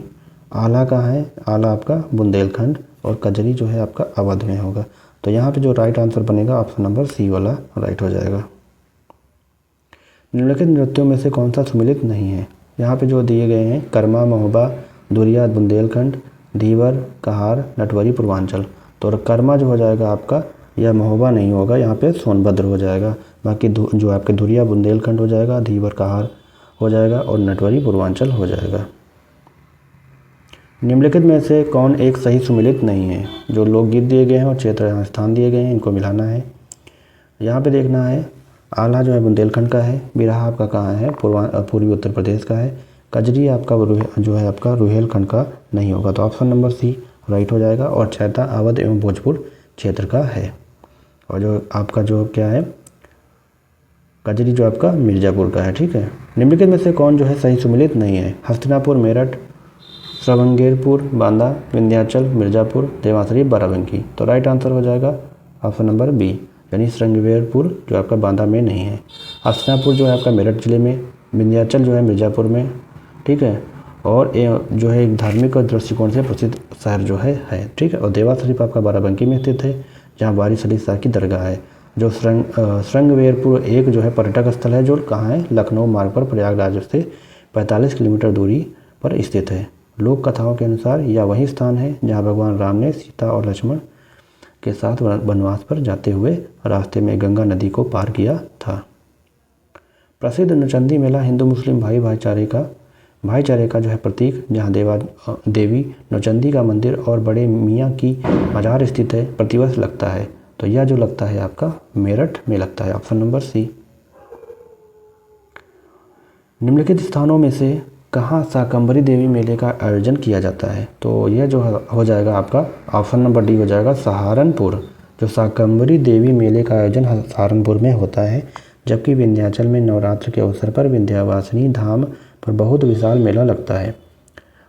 आला कहाँ है? आला आपका बुंदेलखंड। और कजरी जो है आपका अवध में होगा। तो यहाँ पे जो राइट आंसर बनेगा ऑप्शन नंबर सी वाला राइट हो जाएगा। निम्नलिखित नृत्यों में से कौन सा सम्मिलित नहीं है? यहाँ पे जो दिए गए हैं कर्मा, महोबा, धुरिया बुंदेलखंड, धीवर, कहार, नटवरी पूर्वांचल। तो कर्मा जो हो जाएगा आपका, यह महोबा नहीं होगा, यहाँ पे सोनभद्र हो जाएगा। बाकी जो आपके धुरिया बुंदेलखंड हो जाएगा, धीवर कहार हो जाएगा और नटवरी पूर्वांचल हो जाएगा। निम्नलिखित में से कौन एक सही सुमिलित नहीं है? जो लोकगीत दिए गए हैं और क्षेत्र स्थान दिए गए हैं इनको मिलाना है। यहाँ पे देखना है आला जो है बुंदेलखंड का है, बिरहा आपका कहाँ है? पूर्वी उत्तर प्रदेश का है। कजरी आपका जो है आपका रुहेलखंड का नहीं होगा। तो ऑप्शन नंबर सी राइट हो जाएगा। और छैता अवध एवं भोजपुर क्षेत्र का है। और जो आपका जो क्या है, कजरी जो आपका मिर्ज़ापुर का है। ठीक है। निम्नलिखित में से कौन जो है सही सुमिलित नहीं है? हस्तिनापुर, मेरठ, श्रवणगेरपुर, बांदा, विंध्याचल, मिर्ज़ापुर, देवासरी, बाराबंकी। तो राइट आंसर हो जाएगा ऑप्शन नंबर बी, यानी श्रृंगेरपुर जो आपका बांदा में नहीं है। हस्तिनापुर जो है आपका मेरठ जिले में, विंध्याचल जो है मिर्ज़ापुर में। ठीक है। और जो है एक धार्मिक दृष्टिकोण से प्रसिद्ध शहर जो है। ठीक है। और देवा शरीफ आपका बाराबंकी में स्थित है, जहाँ वारिस अली शाह की दरगाह है। जो श्रृंगवेरपुर एक जो है पर्यटक स्थल है, जो कहाँ है? लखनऊ मार्ग पर प्रयागराज से 45 किलोमीटर दूरी पर स्थित है। लोक कथाओं के अनुसार यह वही स्थान है जहाँ भगवान राम ने सीता और लक्ष्मण के साथ वनवास पर जाते हुए रास्ते में गंगा नदी को पार किया था। प्रसिद्ध नौचंदी मेला हिंदू मुस्लिम भाईचारे का जो है प्रतीक, जहाँ देवी नौचंदी का मंदिर और बड़े मियाँ की मजार स्थित है, प्रतिवर्ष लगता है। तो यह जो लगता है आपका मेरठ में लगता है। Option number C. निम्नलिखित स्थानों में से कहाँ शाकंभरी देवी मेले का आयोजन किया जाता है? तो यह जो हो जाएगा आपका ऑप्शन नंबर डी हो जाएगा सहारनपुर। जो शाकंभरी देवी मेले का आयोजन सहारनपुर में होता है, जबकि विंध्याचल में नवरात्र के अवसर पर विंध्यवासिनी धाम पर बहुत विशाल मेला लगता है।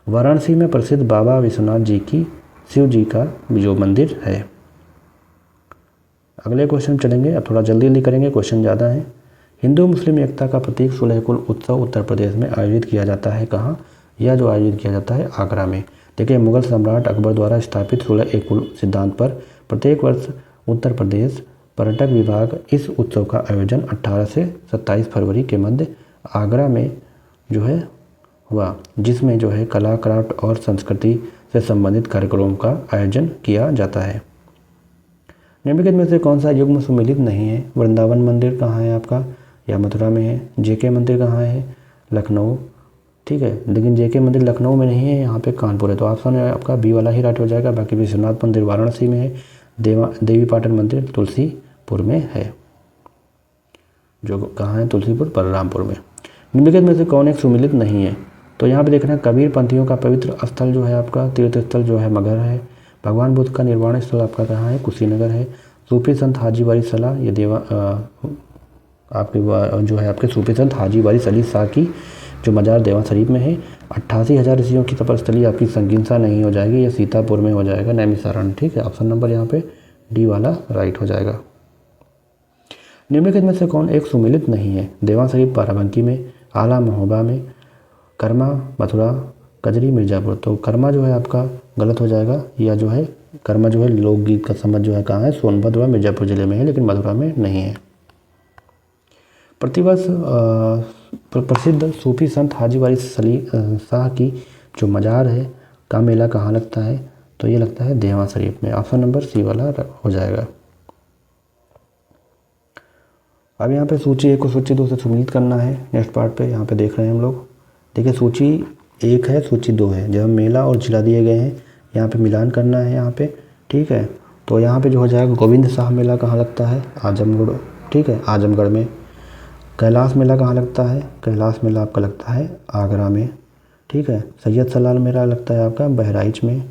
वाराणसी में प्रसिद्ध बाबा विश्वनाथ जी की शिव जी का जो मंदिर है। अगले क्वेश्चन चलेंगे। अब थोड़ा जल्दी करेंगे, क्वेश्चन ज़्यादा है। हिंदू मुस्लिम एकता का प्रतीक सुलहकुल उत्सव उत्तर प्रदेश में आयोजित किया जाता है कहाँ? यह जो आयोजित किया जाता है आगरा में। देखिए, मुगल सम्राट अकबर द्वारा स्थापित सुलह-ए-कुल सिद्धांत पर प्रत्येक वर्ष उत्तर प्रदेश पर्यटक विभाग इस उत्सव का आयोजन 18 से 27 फरवरी के मध्य आगरा में जो है हुआ, जिसमें जो है कला, क्राफ्ट और संस्कृति से संबंधित कार्यक्रमों का आयोजन किया जाता है। निम्नलिखित में से कौन सा युग्म सुमेलित नहीं है? वृंदावन मंदिर कहाँ है आपका? या मथुरा में है। जेके मंदिर कहाँ है? लखनऊ। ठीक है, लेकिन जेके मंदिर लखनऊ में नहीं है, यहाँ पे कानपुर है। तो ऑप्शन आपका बी वाला ही राइट हो जाएगा। बाकी विश्वनाथ मंदिर वाराणसी में है, देवी पाटन मंदिर तुलसीपुर में है। जो कहाँ है? तुलसीपुर बलरामपुर में। निम्नलिखित में से कौन एक सुमिलित नहीं है? तो यहाँ पे देखना है कबीर पंथियों का पवित्र स्थल जो है आपका तीर्थ स्थल जो है मगहर है। भगवान बुद्ध का निर्वाण स्थल आपका कहाँ है? कुशीनगर है। सूफी संत हाजी वारिस सलाह ये आपके जो है आपके सूफी संत हाजी वारिस अली शाह की जो मजार देवा शरीफ में है। 88,000 ऋषियों की तपस्थली आपकी संगिनसा नहीं हो जाएगी, ये सीतापुर में हो जाएगा, नैमिषारण्य। ठीक है, ऑप्शन नंबर यहाँ पे डी वाला राइट हो जाएगा। निम्नलिखित में से कौन एक सुमिलित नहीं है? देवा शरीफ बाराबंकी में, आला महोबा में, कर्मा मथुरा, कजरी मिर्ज़ापुर। तो कर्मा जो है आपका गलत हो जाएगा। या जो है कर्मा जो है लोकगीत का समझ जो है कहाँ है? सोनभद्र व मिर्ज़ापुर जिले में है, लेकिन मथुरा में नहीं है। प्रतिवर्ष प्रसिद्ध सूफी संत हाजी वारिस शाह की जो मजार है का मेला कहाँ लगता है? तो ये लगता है देवा शरीफ में। ऑप्शन नंबर सी वाला हो जाएगा। अब यहाँ पे सूची 1 को सूची 2 से सम्मिलित करना है। नेक्स्ट पार्ट पे यहाँ पे देख रहे हैं हम लोग। देखिए, सूची 1 है, सूची 2 है। जब मेला और जिला दिए गए हैं, यहाँ पे मिलान करना है यहाँ पे। ठीक है, तो यहाँ पे जो हो जाएगा गोविंद शाह मेला कहाँ लगता है, आजमगढ़, ठीक है, आजमगढ़ में। कैलाश मेला कहाँ लगता है, कैलाश मेला आपका लगता है आगरा में, ठीक है। सैयद सलाल मेला लगता है आपका बहराइच में,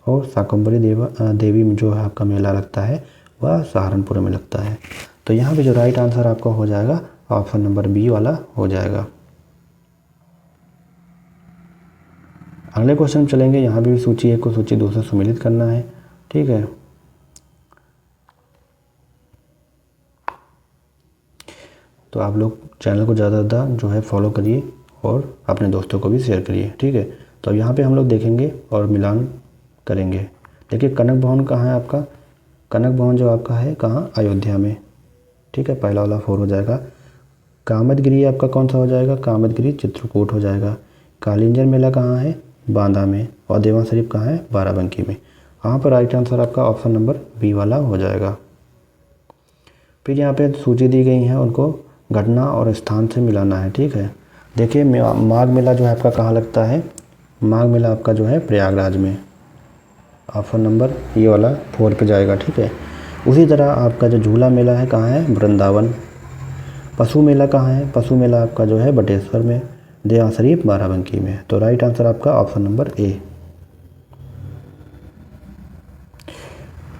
और शाकंभरी देवी में जो है आपका मेला लगता है वह सहारनपुर में लगता है। तो यहाँ पे जो राइट आंसर आपका हो जाएगा ऑप्शन नंबर बी वाला हो जाएगा। अगले क्वेश्चन चलेंगे, यहाँ भी सूची 1 को सूची 2 से सम्मिलित करना है, ठीक है। तो आप लोग चैनल को ज़्यादा से ज़्यादा जो है फॉलो करिए और अपने दोस्तों को भी शेयर करिए, ठीक है। तो यहाँ पे हम लोग देखेंगे और मिलान करेंगे। देखिए कनक भवन कहाँ है आपका, कनक भवन जो आपका है कहाँ, अयोध्या में, ठीक है, पहला वाला 4 हो जाएगा। कामदगिरी आपका कौन सा हो जाएगा, कामदगिरी चित्रकूट हो जाएगा। कालिंजर मेला कहाँ है, बांदा में। और देवा शरीफ कहाँ है, बाराबंकी में। यहाँ पर राइट आंसर आपका ऑप्शन नंबर बी वाला हो जाएगा। फिर यहाँ पे सूची दी गई है, उनको घटना और स्थान से मिलाना है, ठीक है। देखिए माघ मेला जो है आपका कहाँ लगता है, माघ मेला आपका जो है प्रयागराज में, ऑप्शन नंबर ये वाला 4 पे जाएगा, ठीक है। उसी तरह आपका जो झूला मेला है कहाँ है, वृंदावन। पशु मेला कहाँ है, पशु मेला आपका जो है बटेश्वर में। देवा शरीफ बाराबंकी में। तो राइट आंसर आपका ऑप्शन नंबर ए।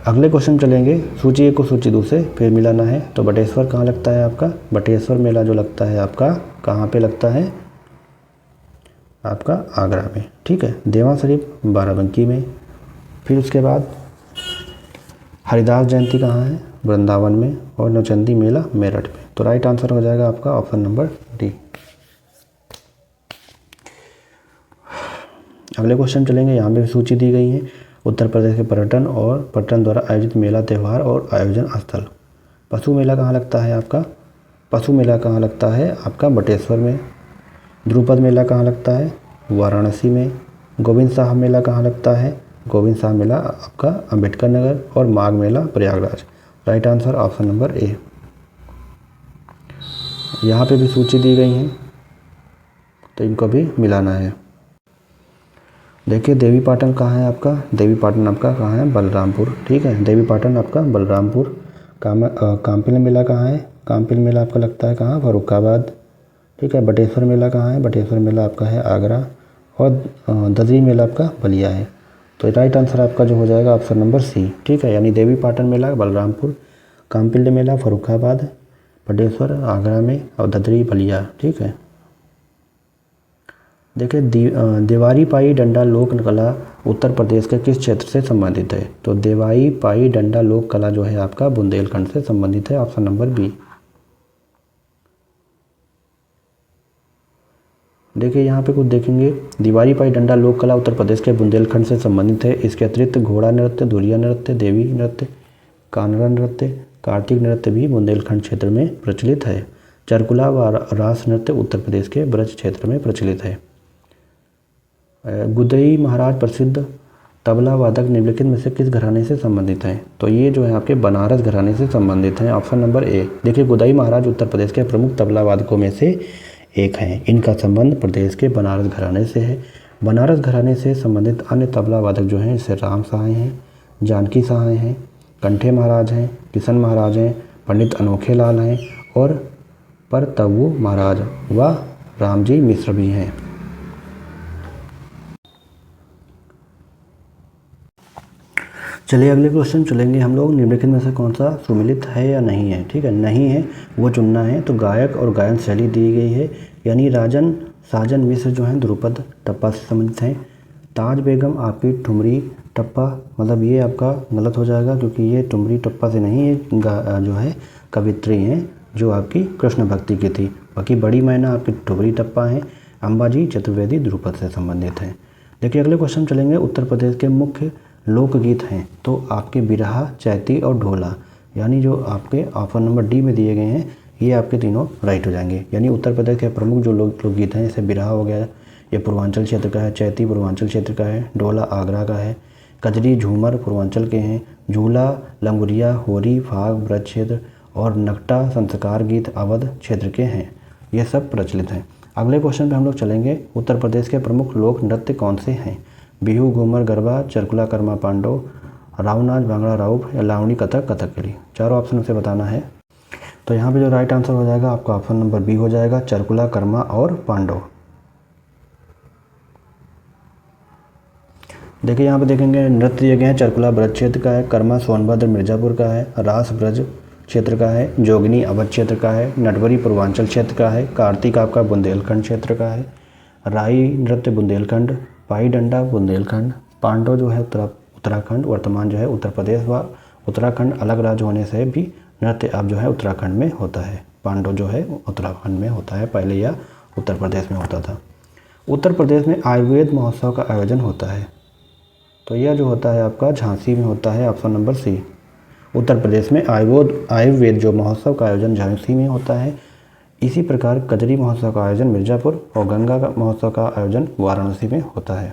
अगले क्वेश्चन चलेंगे, सूची 1 को सूची 2 से फिर मिलाना है। तो बटेश्वर कहाँ लगता है आपका, बटेश्वर मेला जो लगता है आपका कहाँ पे लगता है, आपका आगरा में, ठीक है। देवा शरीफ बाराबंकी में। फिर उसके बाद हरिदास जयंती कहाँ है, वृंदावन में। और नौचंदी मेला मेरठ में। तो राइट आंसर हो जाएगा आपका ऑप्शन नंबर डी। अगले क्वेश्चन चलेंगे, यहाँ पे सूची दी गई है उत्तर प्रदेश के पर्यटन और पर्यटन द्वारा आयोजित मेला, त्यौहार और आयोजन स्थल। पशु मेला कहाँ लगता है आपका, पशु मेला कहाँ लगता है आपका बटेश्वर में। द्रुपद मेला कहाँ लगता है, वाराणसी में। गोविंद शाह मेला कहाँ लगता है, गोविंद शाह मेला आपका अम्बेडकर नगर। और Magh Mela Prayagraj. Right answer option number A. यहाँ पे भी सूची दी गई है तो इनको भी मिलाना है। देखिए देवी पाटन कहाँ है आपका, देवी पाटन आपका कहाँ है, बलरामपुर, ठीक है। देवी पाटन आपका बलरामपुर। काम्पिल मेला कहाँ है, काम्पिल मेला आपका लगता है कहाँ, फर्रुखाबाद, ठीक है। बटेश्वर मेला कहाँ है, बटेश्वर मेला आपका है आगरा। और ददरी मेला आपका बलिया है। तो राइट आंसर आपका जो हो जाएगा ऑप्शन नंबर सी, ठीक है। यानी देवी पाटन मेला बलरामपुर, काम्पिल मेला फर्रुखाबाद, बटेश्वर आगरा में, और ददरी बलिया, ठीक है। देखिए देवारी पाई डंडा लोक कला उत्तर प्रदेश के किस क्षेत्र से संबंधित है। तो देवाई पाई डंडा लोक कला जो है आपका बुंदेलखंड से संबंधित है, ऑप्शन नंबर बी। देखिए यहाँ पे कुछ देखेंगे, दीवारी पाई डंडा लोक कला उत्तर प्रदेश के बुंदेलखंड से संबंधित है। इसके अतिरिक्त घोड़ा नृत्य, धुरिया नृत्य, देवी नृत्य, कानड़ा नृत्य, कार्तिक नृत्य भी बुंदेलखंड क्षेत्र में प्रचलित है। चरकुला व रास नृत्य उत्तर प्रदेश के ब्रज क्षेत्र में प्रचलित है। गुदई महाराज प्रसिद्ध तबला वादक निम्नलिखित में से किस घराने से संबंधित हैं। तो ये जो है आपके बनारस घराने से संबंधित हैं, ऑप्शन नंबर ए। देखिए गुदई महाराज उत्तर प्रदेश के प्रमुख तबला वादकों में से एक हैं। इनका संबंध प्रदेश के बनारस घराने से है। बनारस घराने से संबंधित अन्य तबला वादक जो हैं जैसे राम सहाय हैं, जानकी सहाय हैं, कंठे महाराज हैं, किशन महाराज हैं, पंडित अनोखे लाल हैं और परतवु महाराज व रामजी मिश्र भी हैं। चलिए अगले क्वेश्चन चलेंगे हम लोग, निम्नलिखित में से कौन सा सुमिलित है या नहीं है, ठीक है। नहीं है वो चुनना है। तो गायक और गायन शैली दी गई है, यानी राजन साजन मिश्र जो हैं ध्रुपद टप्पा से संबंधित हैं। ताज बेगम आपकी ठुमरी टप्पा, मतलब ये आपका गलत हो जाएगा क्योंकि ये ठुमरी टप्पा से नहीं, ये जो है कवित्री हैं जो आपकी कृष्ण भक्ति की थी। बाकी बड़ी मैना आपकी ठुमरी टप्पा हैं। अंबाजी चतुर्वेदी ध्रुपद से संबंधित हैं। देखिए अगले क्वेश्चन चलेंगे, उत्तर प्रदेश के मुख्य लोकगीत हैं। तो आपके बिरहा, चैती और ढोला, यानी जो आपके ऑप्शन नंबर डी में दिए गए हैं ये आपके तीनों राइट हो जाएंगे। यानी उत्तर प्रदेश के प्रमुख जो लोकगीत हैं, जैसे बिरहा हो गया, ये पूर्वांचल क्षेत्र का है। चैती पूर्वांचल क्षेत्र का है। ढोला आगरा का है। कजरी झूमर पूर्वांचल के हैं। झूला, लंगुरिया, होरी, फाग ब्रज क्षेत्र और नकटा संस्कार गीत अवध क्षेत्र के हैं। ये सब प्रचलित हैं। अगले क्वेश्चन पे हम लोग चलेंगे, उत्तर प्रदेश के प्रमुख लोक नृत्य कौन से हैं। बिहू, घूमर, गरबा, चरकुला, कर्मा पांडव, राव नाच, भांगड़ा राउब या लावणी कथक, कथकली। चारों ऑप्शन से बताना है। तो यहाँ पे जो राइट आंसर हो जाएगा आपका ऑप्शन नंबर बी हो जाएगा, चरकुला, कर्मा और पांडव। देखिए यहाँ पे देखेंगे नृत्य दिए गए हैं, चरकुला ब्रज क्षेत्र का है, कर्मा सोनभद्र मिर्ज़ापुर का है, रास ब्रज क्षेत्र का है, जोगिनी अवध क्षेत्र का है, नटवरी पूर्वांचल क्षेत्र का है, कार्तिक आपका बुंदेलखंड क्षेत्र का है, राई नृत्य बुंदेलखंड, पाई डंडा बुंदेलखंड, पांडव जो है उत्तराखंड, वर्तमान जो है उत्तर प्रदेश व उत्तराखंड अलग राज्य होने से भी नृत्य अब जो है उत्तराखंड में होता है। पांडव जो है उत्तराखंड में होता है, पहले यह उत्तर प्रदेश में होता था। उत्तर प्रदेश में आयुर्वेद महोत्सव का आयोजन होता है, तो यह जो होता है आपका झांसी में होता है, ऑप्शन नंबर सी। उत्तर प्रदेश में आयुर्वेद जो महोत्सव का आयोजन झांसी में होता है। इसी प्रकार कजरी महोत्सव का आयोजन मिर्ज़ापुर और गंगा का महोत्सव का आयोजन वाराणसी में होता है।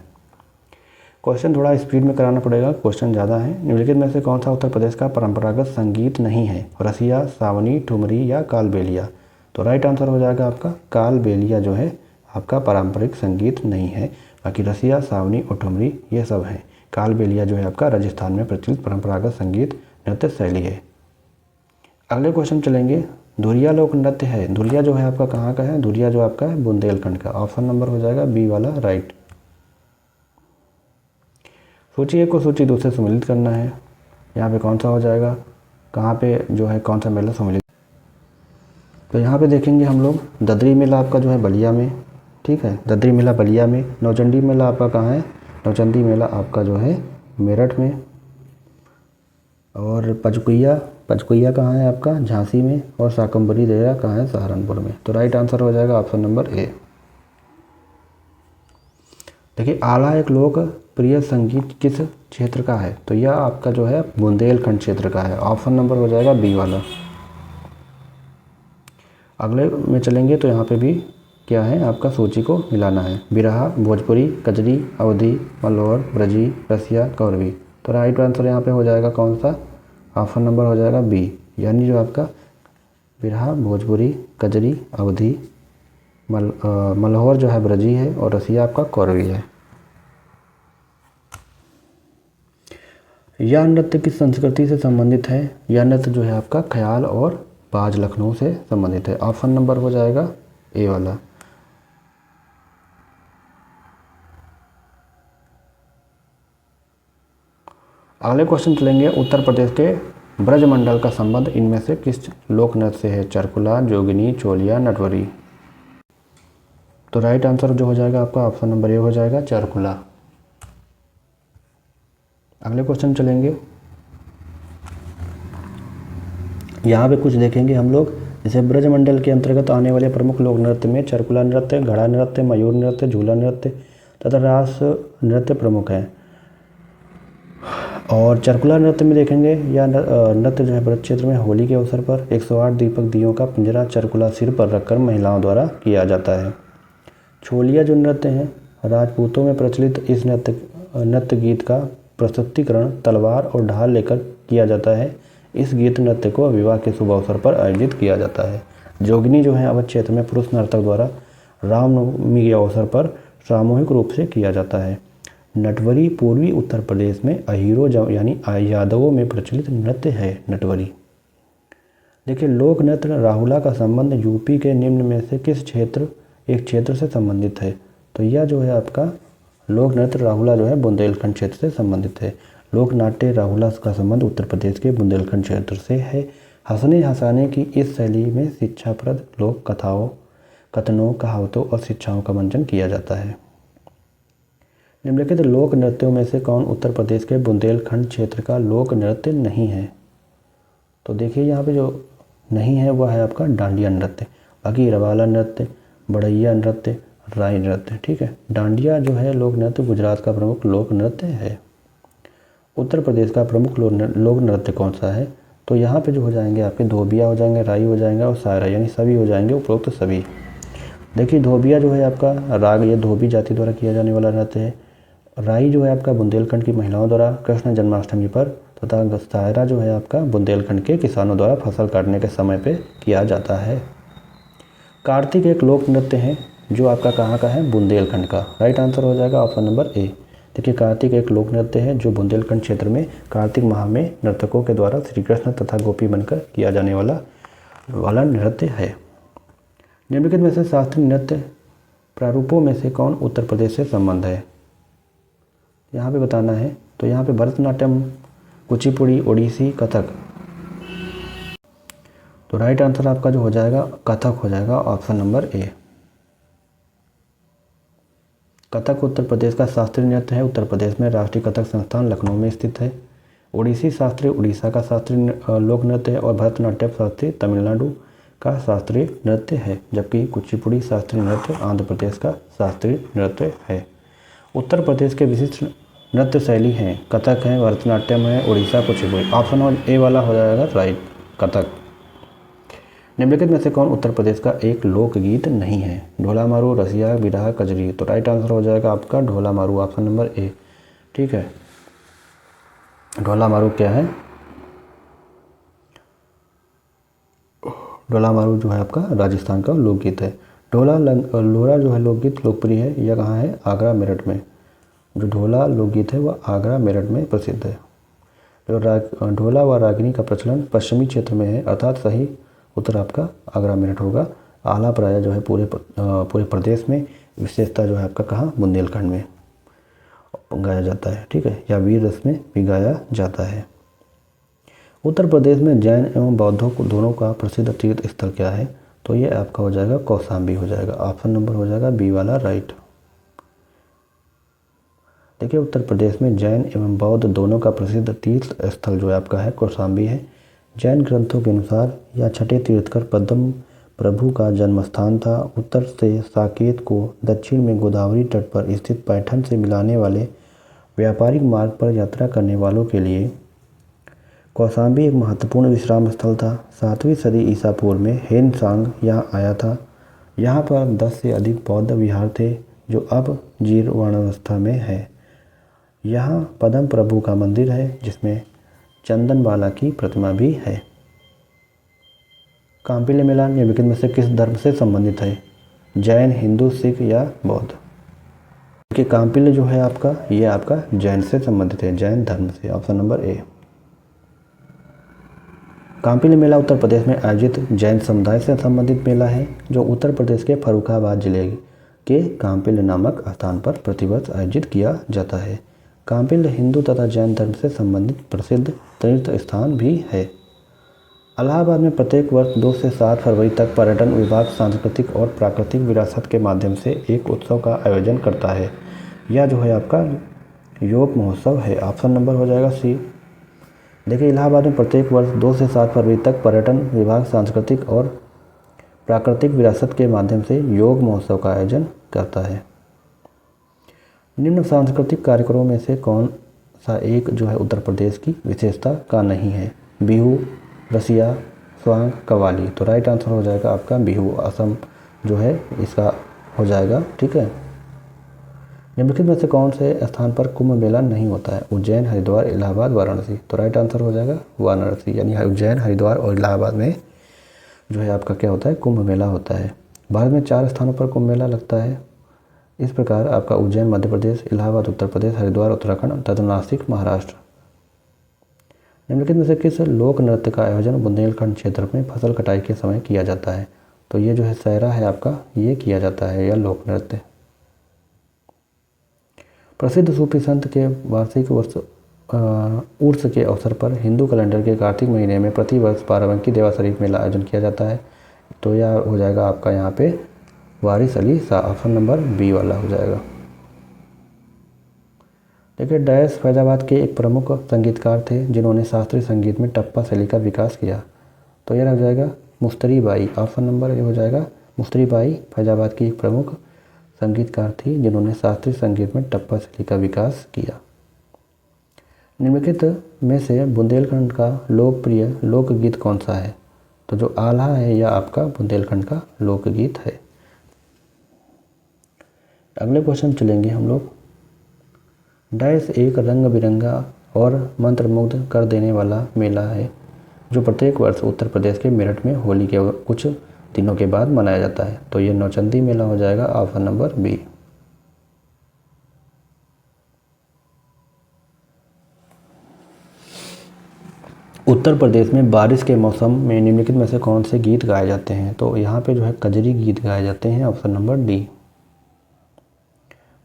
क्वेश्चन थोड़ा स्पीड में कराना पड़ेगा, क्वेश्चन ज़्यादा है। निम्नलिखित में से कौन सा उत्तर प्रदेश का परंपरागत संगीत नहीं है? रसिया, सावनी, ठुमरी या कालबेलिया। तो राइट आंसर हो जाएगा आपका कालबेलिया जो है आपका पारंपरिक संगीत नहीं है। बाकी रसिया, सावनी और ठुमरी ये सब हैं। कालबेलिया जो है आपका राजस्थान में प्रचलित परंपरागत संगीत नृत्य शैली है। अगले क्वेश्चन चलेंगे। धुरिया लोक नृत्य है, धुरिया जो है आपका कहाँ का है? धुरिया जो आपका है बुंदेलखंड का। ऑप्शन नंबर हो जाएगा बी वाला राइट। सूची एक को सूची दो से सम्मिलित करना है। यहाँ पे कौन सा हो जाएगा, कहाँ पे जो है कौन सा मेला सम्मिलित? तो यहाँ पे देखेंगे हम लोग ददरी मेला आपका जो है बलिया में, ठीक है, ददरी मेला बलिया में। नौचंडी मेला आपका कहाँ है? नौचंदी मेला आपका जो है मेरठ में। और पंचकुइया कहाँ है आपका? झांसी में। और शाकंभरी देरा कहाँ है? सहारनपुर में। तो राइट आंसर हो जाएगा ऑप्शन नंबर ए। देखिए आला एक लोकप्रिय संगीत किस क्षेत्र का है? तो यह आपका जो है बुंदेलखंड क्षेत्र का है। ऑप्शन नंबर हो जाएगा बी वाला। अगले में चलेंगे तो यहाँ पे भी क्या है आपका सूची को मिलाना है। बिरहा, भोजपुरी, कजरी, अवधी, मल्होर, ब्रजी, रसिया, कौरवी। तो राइट आंसर यहाँ पे हो जाएगा कौन सा? ऑप्शन नंबर हो जाएगा बी, यानी जो आपका बिरहा, भोजपुरी, कजरी, अवधी, मल्होर जो है ब्रजी है और रसिया आपका कौरवी है। यह नृत्य किस संस्कृति से संबंधित है? यह नृत्य जो है आपका ख्याल और बाज लखनऊ से संबंधित है। ऑप्शन नंबर हो जाएगा ए वाला। अगले क्वेश्चन चलेंगे। उत्तर प्रदेश के ब्रजमंडल का संबंध इनमें से किस लोक नृत्य से है? चरकुला, जोगिनी, चोलिया, नटवरी। तो राइट आंसर जो हो जाएगा आपका ऑप्शन नंबर ए हो जाएगा, चरकुला। अगले क्वेश्चन चलेंगे। यहाँ पे कुछ देखेंगे हम लोग, जैसे ब्रजमंडल के अंतर्गत आने वाले प्रमुख लोक नृत्य में चरकुला नृत्य, घड़ा नृत्य, मयूर नृत्य, झूला नृत्य तथा रास नृत्य प्रमुख है। और चरकुला नृत्य में देखेंगे यह नृत्य जो है ब्रज क्षेत्र में होली के अवसर पर 108 दीपक दियों का पिंजरा चरकुला सिर पर रखकर महिलाओं द्वारा किया जाता है। छोलिया जो नृत्य है राजपूतों में प्रचलित इस नृत्य गीत का प्रस्तुतिकरण तलवार और ढाल लेकर किया जाता है। इस गीत नृत्य को विवाह के शुभ अवसर पर आयोजित किया जाता है। जोगिनी जो है अवध क्षेत्र में पुरुष नर्तक द्वारा रामनवमी के अवसर पर सामूहिक रूप से किया जाता है। नटवरी पूर्वी उत्तर प्रदेश में अहीरों यानी यादवों में प्रचलित नृत्य है नटवरी। देखिए लोक नृत्य राहुला का संबंध यूपी के निम्न में से किस क्षेत्र से संबंधित है? तो यह जो है आपका लोक नृत्य राहुला जो है बुंदेलखंड क्षेत्र से संबंधित है। लोक नाट्य राहुला का संबंध उत्तर प्रदेश के बुंदेलखंड क्षेत्र से है। हंसने हंसाने की इस शैली में शिक्षाप्रद लोक कथाओं, कथनों, कहावतों और शिक्षाओं का मंचन किया जाता है। निम्नलिखित लोक नृत्यों में से कौन उत्तर प्रदेश के बुंदेलखंड क्षेत्र का लोक नृत्य नहीं है? तो देखिए यहाँ पे जो नहीं है वह है आपका डांडिया नृत्य। बाकी रवाला नृत्य, बढ़ैया नृत्य, राई नृत्य, ठीक है। डांडिया जो है लोक नृत्य गुजरात का प्रमुख लोक नृत्य है। उत्तर प्रदेश का प्रमुख लोक नृत्य कौन सा है? तो यहाँ पे जो हो जाएंगे आपके धोबिया हो जाएंगे, राई हो जाएंगे और सायरा, यानी सभी हो जाएंगे उपरोक्त सभी। देखिए धोबिया जो है आपका राग ये धोबी जाति द्वारा किया जाने वाला नृत्य है। राई जो है आपका बुंदेलखंड की महिलाओं द्वारा कृष्ण जन्माष्टमी पर तथा सायरा जो है आपका बुंदेलखंड के किसानों द्वारा फसल काटने के समय पे किया जाता है। कार्तिक एक लोक नृत्य है जो आपका कहाँ का है? बुंदेलखंड का। राइट आंसर हो जाएगा ऑप्शन नंबर ए। देखिए कार्तिक एक लोक नृत्य है जो बुंदेलखंड क्षेत्र में कार्तिक माह में नर्तकों के द्वारा श्री कृष्ण तथा गोपी बनकर किया जाने वाला नृत्य है। निम्नलिखित में से शास्त्रीय नृत्य प्रारूपों में से कौन उत्तर प्रदेश से संबंध है, यहाँ पे बताना है। तो यहाँ पे भरतनाट्यम, कुचिपुड़ी, ओडिसी, कथक। तो राइट आंसर आपका जो हो जाएगा कथक हो जाएगा, ऑप्शन नंबर ए। कथक उत्तर प्रदेश का शास्त्रीय नृत्य है। उत्तर प्रदेश में राष्ट्रीय कथक संस्थान लखनऊ में स्थित है। ओडिसी शास्त्रीय उड़ीसा का शास्त्रीय लोक नृत्य है और भरतनाट्यम शास्त्रीय तमिलनाडु का शास्त्रीय नृत्य है, जबकि कुचिपुड़ी शास्त्रीय नृत्य आंध्र प्रदेश का शास्त्रीय नृत्य है। उत्तर प्रदेश के विशिष्ट नृत्य शैली हैं कथक है, भरतनाट्यम है, उड़ीसा, कुचिपुड़ी। ऑप्शन ए वाला हो जाएगा राइट, कथक। निम्नलिखित में से कौन उत्तर प्रदेश का एक लोकगीत नहीं है, ढोला मारू, रसिया, बिरहा, कजरी। तो राइट आंसर हो जाएगा आपका ढोला मारू, ऑप्शन नंबर ए। ठीक है, ढोला मारू क्या है, ढोला मारू जो है आपका राजस्थान का लोकगीत है। लोरा जो है लोकगीत लोकप्रिय है, यह कहाँ है, आगरा मेरठ में। जो ढोला लोकगीत है वह आगरा मेरठ में प्रसिद्ध है। जो ढोला व रागिनी का प्रचलन पश्चिमी क्षेत्र में है, अर्थात सही उत्तर आपका आगरा मेरठ होगा। आला प्राय जो है पूरे प्रदेश में, विशेषता जो है आपका कहाँ, बुंदेलखंड में गाया जाता है। ठीक है, या वीर रस में भी गाया जाता है। उत्तर प्रदेश में जैन एवं बौद्धों को दोनों का प्रसिद्ध तीर्थ स्थल क्या है, तो ये आपका हो जाएगा कौशाम्बी हो जाएगा, ऑप्शन नंबर हो जाएगा बी वाला राइट। देखिए उत्तर प्रदेश में जैन एवं बौद्ध दोनों का प्रसिद्ध तीर्थ स्थल जो है आपका है कौशाम्बी है। जैन ग्रंथों के अनुसार यह छठे तीर्थकर पद्म प्रभु का जन्म स्थान था। उत्तर से साकेत को दक्षिण में गोदावरी तट पर स्थित पैठन से मिलाने वाले व्यापारिक मार्ग पर यात्रा करने वालों के लिए कौशाम्बी एक महत्वपूर्ण विश्राम स्थल था। 7वीं सदी ईसा पूर्व में हेनसांग यहाँ आया था। यहाँ पर 10 से अधिक बौद्ध विहार थे जो अब जीर्णावस्था में है। यहाँ पद्म प्रभु का मंदिर है जिसमें चंदनबाला की प्रतिमा भी है। कांपिल्य मेला निम्नलिखित में से किस धर्म से संबंधित है, जैन, हिंदू, सिख या बौद्ध। कि कांपिल्य जो है आपका ये आपका जैन से संबंधित है, जैन धर्म से, ऑप्शन नंबर ए। कांपिल्य मेला उत्तर प्रदेश में आयोजित जैन समुदाय से संबंधित मेला है जो उत्तर प्रदेश के फर्रुखाबाद जिले के कांपिल्य नामक स्थान पर प्रतिवर्ष आयोजित किया जाता है। कांपिल्य हिंदू तथा जैन धर्म से संबंधित प्रसिद्ध तीर्थ स्थान भी है। इलाहाबाद में प्रत्येक वर्ष 2 से 7 फरवरी तक पर्यटन विभाग सांस्कृतिक और प्राकृतिक विरासत के माध्यम से एक उत्सव का आयोजन करता है। यह जो है आपका योग महोत्सव है, ऑप्शन नंबर हो जाएगा सी। देखिए इलाहाबाद में प्रत्येक वर्ष 2 से 7 फरवरी तक पर्यटन विभाग सांस्कृतिक और प्राकृतिक विरासत के माध्यम से योग महोत्सव का आयोजन करता है। निम्न सांस्कृतिक कार्यक्रमों में से कौन सा एक जो है उत्तर प्रदेश की विशेषता का नहीं है, बिहू, रसिया, स्वांग, कव्वाली। तो राइट आंसर हो जाएगा आपका बिहू, असम जो है इसका हो जाएगा। ठीक है, निम्नलिखित में से कौन से स्थान पर कुंभ मेला नहीं होता है, उज्जैन, हरिद्वार, इलाहाबाद, वाराणसी। तो राइट आंसर हो जाएगा वाराणसी, यानी उज्जैन, हरिद्वार और इलाहाबाद में जो है आपका क्या होता है, कुंभ मेला होता है। भारत में 4 स्थानों पर कुंभ मेला लगता है। इस प्रकार आपका उज्जैन मध्य प्रदेश, इलाहाबाद उत्तर प्रदेश, हरिद्वार उत्तराखंड तथा नासिक महाराष्ट्र। निम्नलिखित में से किस लोक नृत्य का आयोजन बुंदेलखंड क्षेत्र में फसल कटाई के समय किया जाता है, तो ये जो है सहरा है आपका, ये किया जाता है यह लोक नृत्य। प्रसिद्ध सूफी संत के वार्षिक उर्स के अवसर पर हिंदू कैलेंडर के कार्तिक महीने में प्रतिवर्ष बाराबंकी देवा शरीफ मेला आयोजन किया जाता है। तो यह हो जाएगा आपका यहाँ पे Waris Ali Shah, option number B वाला हो जाएगा। देखिए डैश फैजाबाद के एक प्रमुख संगीतकार थे जिन्होंने शास्त्रीय संगीत में टप्पा शैली का विकास किया। तो यह हो जाएगा मुस्तरी बाई, ऑप्शन नंबर ये हो जाएगा मुस्तरी बाई फैजाबाद की एक प्रमुख संगीतकार थी जिन्होंने शास्त्रीय संगीत में टप्पा शैली का विकास किया। निम्नलिखित में से बुंदेलखंड का लोकप्रिय लोकगीत कौन सा है, तो जो आल्हा है यह आपका बुंदेलखंड का लोकगीत है। अगले क्वेश्चन चलेंगे हम लोग। डैश एक रंग बिरंगा और मंत्रमुग्ध कर देने वाला मेला है जो प्रत्येक वर्ष उत्तर प्रदेश के मेरठ में होली के कुछ दिनों के बाद मनाया जाता है। तो ये नौचंदी मेला हो जाएगा, option number B. Uttar Pradesh में बारिश के मौसम में निम्नलिखित में से कौन से गीत गाए जाते हैं? तो यहाँ पे जो है कजरी गीत गाए जाते हैं, ऑप्शन नंबर डी।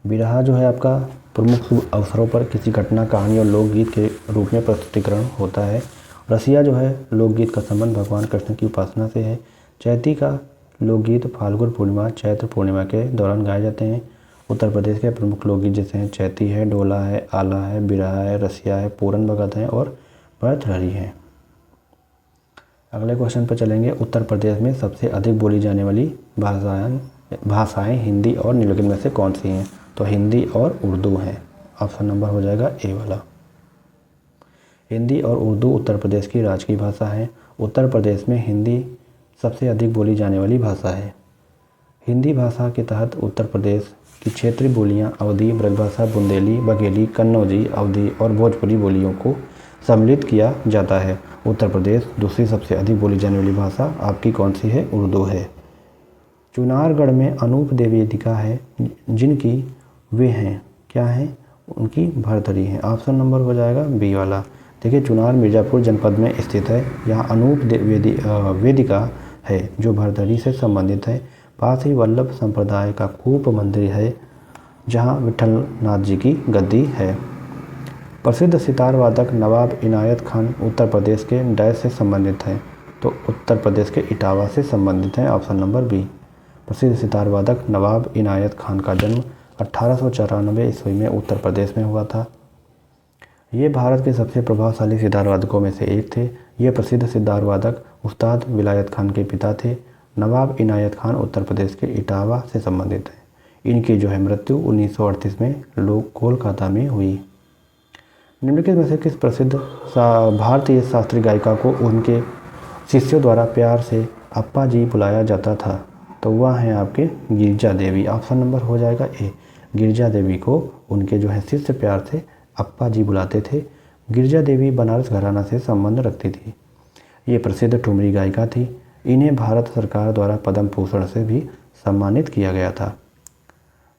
बिरहा जो है आपका प्रमुख शुभ अवसरों पर किसी घटना, कहानी और लोकगीत के रूप में प्रस्तुतिकरण होता है। रसिया जो है लोकगीत का संबंध भगवान कृष्ण की उपासना से है। चैती का लोकगीत फाल्गुन पूर्णिमा, चैत्र पूर्णिमा के दौरान गाए जाते हैं। उत्तर प्रदेश के प्रमुख लोकगीत जैसे हैं चैती है, डोला है, आला है, बिरहा है, रसिया है, पूरन भगत है और भरथहरी है। अगले क्वेश्चन पर चलेंगे। उत्तर प्रदेश में सबसे अधिक बोली जाने वाली भाषाएं हिंदी और निम्नलिखित में से कौन सी हैं? तो हिंदी और उर्दू हैं। ऑप्शन नंबर हो जाएगा ए वाला। हिंदी और उर्दू उत्तर प्रदेश की राजकीय भाषा है। उत्तर प्रदेश में हिंदी सबसे अधिक बोली जाने वाली भाषा है। हिंदी भाषा के तहत उत्तर प्रदेश की क्षेत्रीय बोलियां अवधी, ब्रजभाषा, बुंदेली, बघेली, कन्नौजी, अवधी और भोजपुरी बोलियों को सम्मिलित किया जाता है। उत्तर प्रदेश दूसरी सबसे अधिक बोली जाने वाली भाषा आपकी कौन सी है? उर्दू है। चुनारगढ़ में अनूप देवेदिका है जिनकी वे हैं क्या हैं? उनकी भरथरी हैं। ऑप्शन नंबर हो जाएगा बी वाला। देखिए चुनार मिर्ज़ापुर जनपद में स्थित है। यहाँ अनूप वेदिका है जो भरथरी से संबंधित है। पास ही वल्लभ संप्रदाय का कूप मंदिर है जहाँ विठल नाथ जी की गद्दी है। प्रसिद्ध सितार वादक नवाब इनायत खान उत्तर प्रदेश के डैश से संबंधित हैं? तो उत्तर प्रदेश के इटावा से संबंधित हैं। Option number B. प्रसिद्ध सितार वादक नवाब इनायत खान का जन्म 1894 ईस्वी में उत्तर प्रदेश में हुआ था। ये भारत के सबसे प्रभावशाली सितार वादकों में से एक थे। ये प्रसिद्ध सितार वादक उस्ताद विलायत खान के पिता थे। नवाब इनायत खान उत्तर प्रदेश के इटावा से संबंधित हैं। इनकी जो है मृत्यु 1938 में कोलकाता में हुई। निम्नलिखित में से किस प्रसिद्ध भारतीय शास्त्रीय गायिका को उनके शिष्यों द्वारा प्यार से अप्पा जी बुलाया जाता था? तो वह हैं आपके गिरिजा देवी। ऑप्शन नंबर हो जाएगा ए। गिरिजा देवी को उनके जो है शिष्य प्यार से अप्पा जी बुलाते थे। गिरिजा देवी बनारस घराना से संबंध रखती थी। ये प्रसिद्ध ठुमरी गायिका थी। इन्हें भारत सरकार द्वारा पद्म भूषण से भी सम्मानित किया गया था।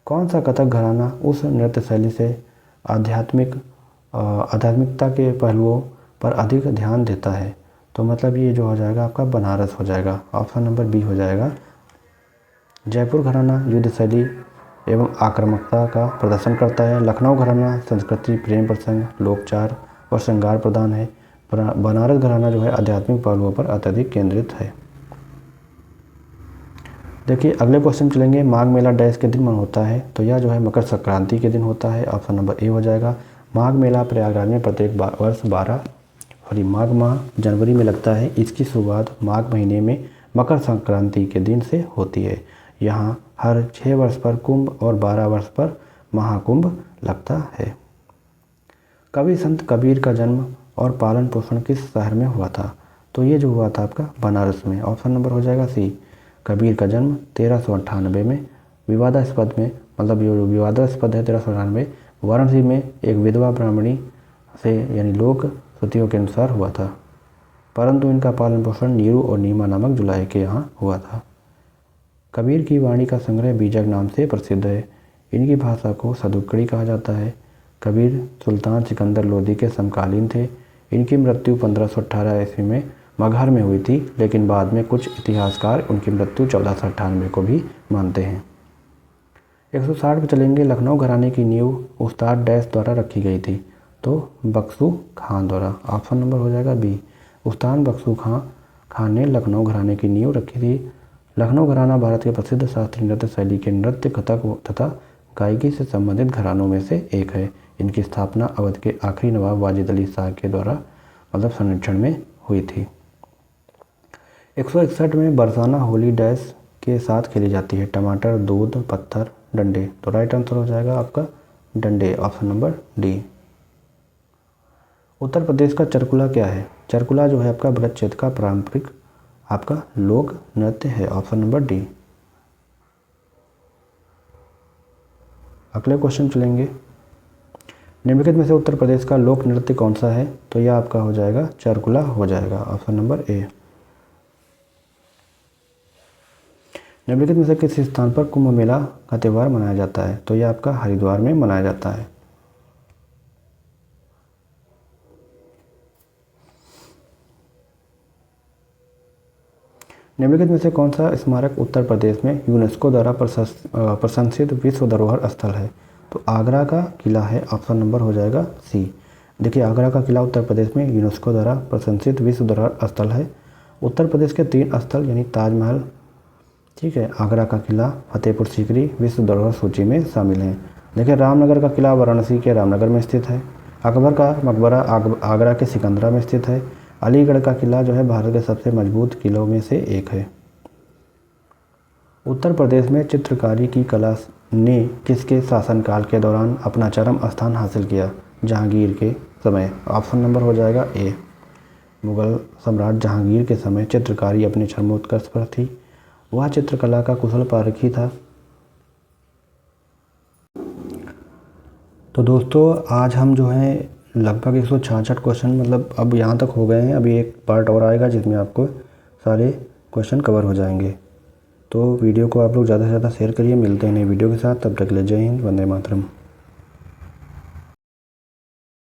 कौन सा कथक घराना उस नृत्य शैली से आध्यात्मिकता के पहलुओं पर अधिक ध्यान देता है? तो मतलब ये जो हो जाएगा आपका बनारस हो जाएगा। ऑप्शन नंबर बी हो जाएगा। जयपुर घराना युद्ध शैली एवं आक्रामकता का प्रदर्शन करता है। लखनऊ घराना संस्कृति, प्रेम प्रसंग, लोकचार और श्रृंगार प्रदान है। बनारस घराना जो है आध्यात्मिक पहलुओं पर अत्यधिक केंद्रित है। देखिए अगले क्वेश्चन चलेंगे। माघ मेला डैश के दिन मन होता है? तो यह जो है मकर संक्रांति के दिन होता है। ऑप्शन नंबर ए हो जाएगा। माघ मेला प्रयागराज में प्रत्येक वर्ष माघ माह जनवरी में लगता है। इसकी शुरुआत माघ महीने में मकर संक्रांति के दिन से होती है। यहाँ हर 6 वर्ष पर कुंभ और 12 वर्ष पर महाकुंभ लगता है। कवि संत कबीर का जन्म और पालन पोषण किस शहर में हुआ था? तो ये जो हुआ था आपका बनारस में। ऑप्शन नंबर हो जाएगा सी। कबीर का जन्म 1398 में विवादास्पद है 1398 वाराणसी में एक विधवा ब्राह्मणी से यानी लोक श्रुतियों के अनुसार हुआ था, परंतु इनका पालन पोषण नीरू और नीमा नामक जुलाहे के यहाँ हुआ था। कबीर की वाणी का संग्रह बीजक नाम से प्रसिद्ध है। इनकी भाषा को सदुक्कड़ी कहा जाता है। कबीर सुल्तान सिकंदर लोदी के समकालीन थे। इनकी मृत्यु 1518 ईस्वी में मगहर में हुई थी, लेकिन बाद में कुछ इतिहासकार उनकी मृत्यु 1498 को भी मानते हैं। 160 पर चलेंगे। लखनऊ घराने की नींव उस्ताद डैश द्वारा रखी गई थी? तो बख्शू खां द्वारा। ऑप्शन नंबर हो जाएगा बी। उस्ताद बख्शू खान ने लखनऊ घराने की नींव रखी थी। लखनऊ घराना भारत के प्रसिद्ध शास्त्रीय नृत्य शैली के नृत्य, कथक तथा गायकी से संबंधित घरानों में से एक है। इनकी स्थापना अवध के आखिरी नवाब वाजिद अली शाह के द्वारा संरक्षण में हुई थी। 161 में बरसाना होली डैश के साथ खेली जाती है? टमाटर, दूध, पत्थर, डंडे। तो राइट आंसर हो जाएगा आपका डंडे। Option number D. Uttar Pradesh का चरकुला क्या है? चरकुला जो है आपका ब्रज क्षेत्र का पारंपरिक आपका लोक नृत्य है। Option number D. अगले क्वेश्चन चलेंगे। निम्नलिखित में से उत्तर प्रदेश का लोक नृत्य कौन सा है? तो यह आपका हो जाएगा चरकुला हो जाएगा। ऑप्शन नंबर ए। निम्नलिखित में से किस स्थान पर कुंभ मेला का त्यौहार मनाया जाता है? तो यह आपका हरिद्वार में मनाया जाता है। निम्नलिखित में से कौन सा स्मारक उत्तर प्रदेश में यूनेस्को द्वारा प्रशंसित विश्व धरोहर स्थल है? तो आगरा का किला है, ऑप्शन नंबर हो जाएगा सी। देखिए आगरा का किला उत्तर प्रदेश में यूनेस्को द्वारा प्रशंसित विश्व धरोहर स्थल है। उत्तर प्रदेश के 3 स्थल यानी ताजमहल, ठीक है, आगरा का किला, फतेहपुर सीकरी विश्व धरोहर सूची में शामिल हैं। देखिए रामनगर का किला वाराणसी के रामनगर में स्थित है। अकबर का मकबरा आगरा के सिकंदरा में स्थित है। अलीगढ़ का किला जो है भारत के सबसे मजबूत किलों में से एक है। उत्तर प्रदेश में चित्रकारी की कला ने किसके शासनकाल के दौरान अपना चरम स्थान हासिल किया? जहांगीर के समय, ऑप्शन नंबर हो जाएगा ए। मुगल सम्राट जहांगीर के समय चित्रकारी अपने चरमोत्कर्ष पर थी। वह चित्रकला का कुशल पारखी था। तो दोस्तों आज हम जो है लगभग 166 क्वेश्चन मतलब अब यहाँ तक हो गए हैं। अभी एक पार्ट और आएगा जिसमें आपको सारे क्वेश्चन कवर हो जाएंगे। तो वीडियो को आप लोग ज़्यादा से ज़्यादा शेयर करिए। मिलते हैं नई वीडियो के साथ, तब तक के लिए जय हिंद, वंदे मातरम।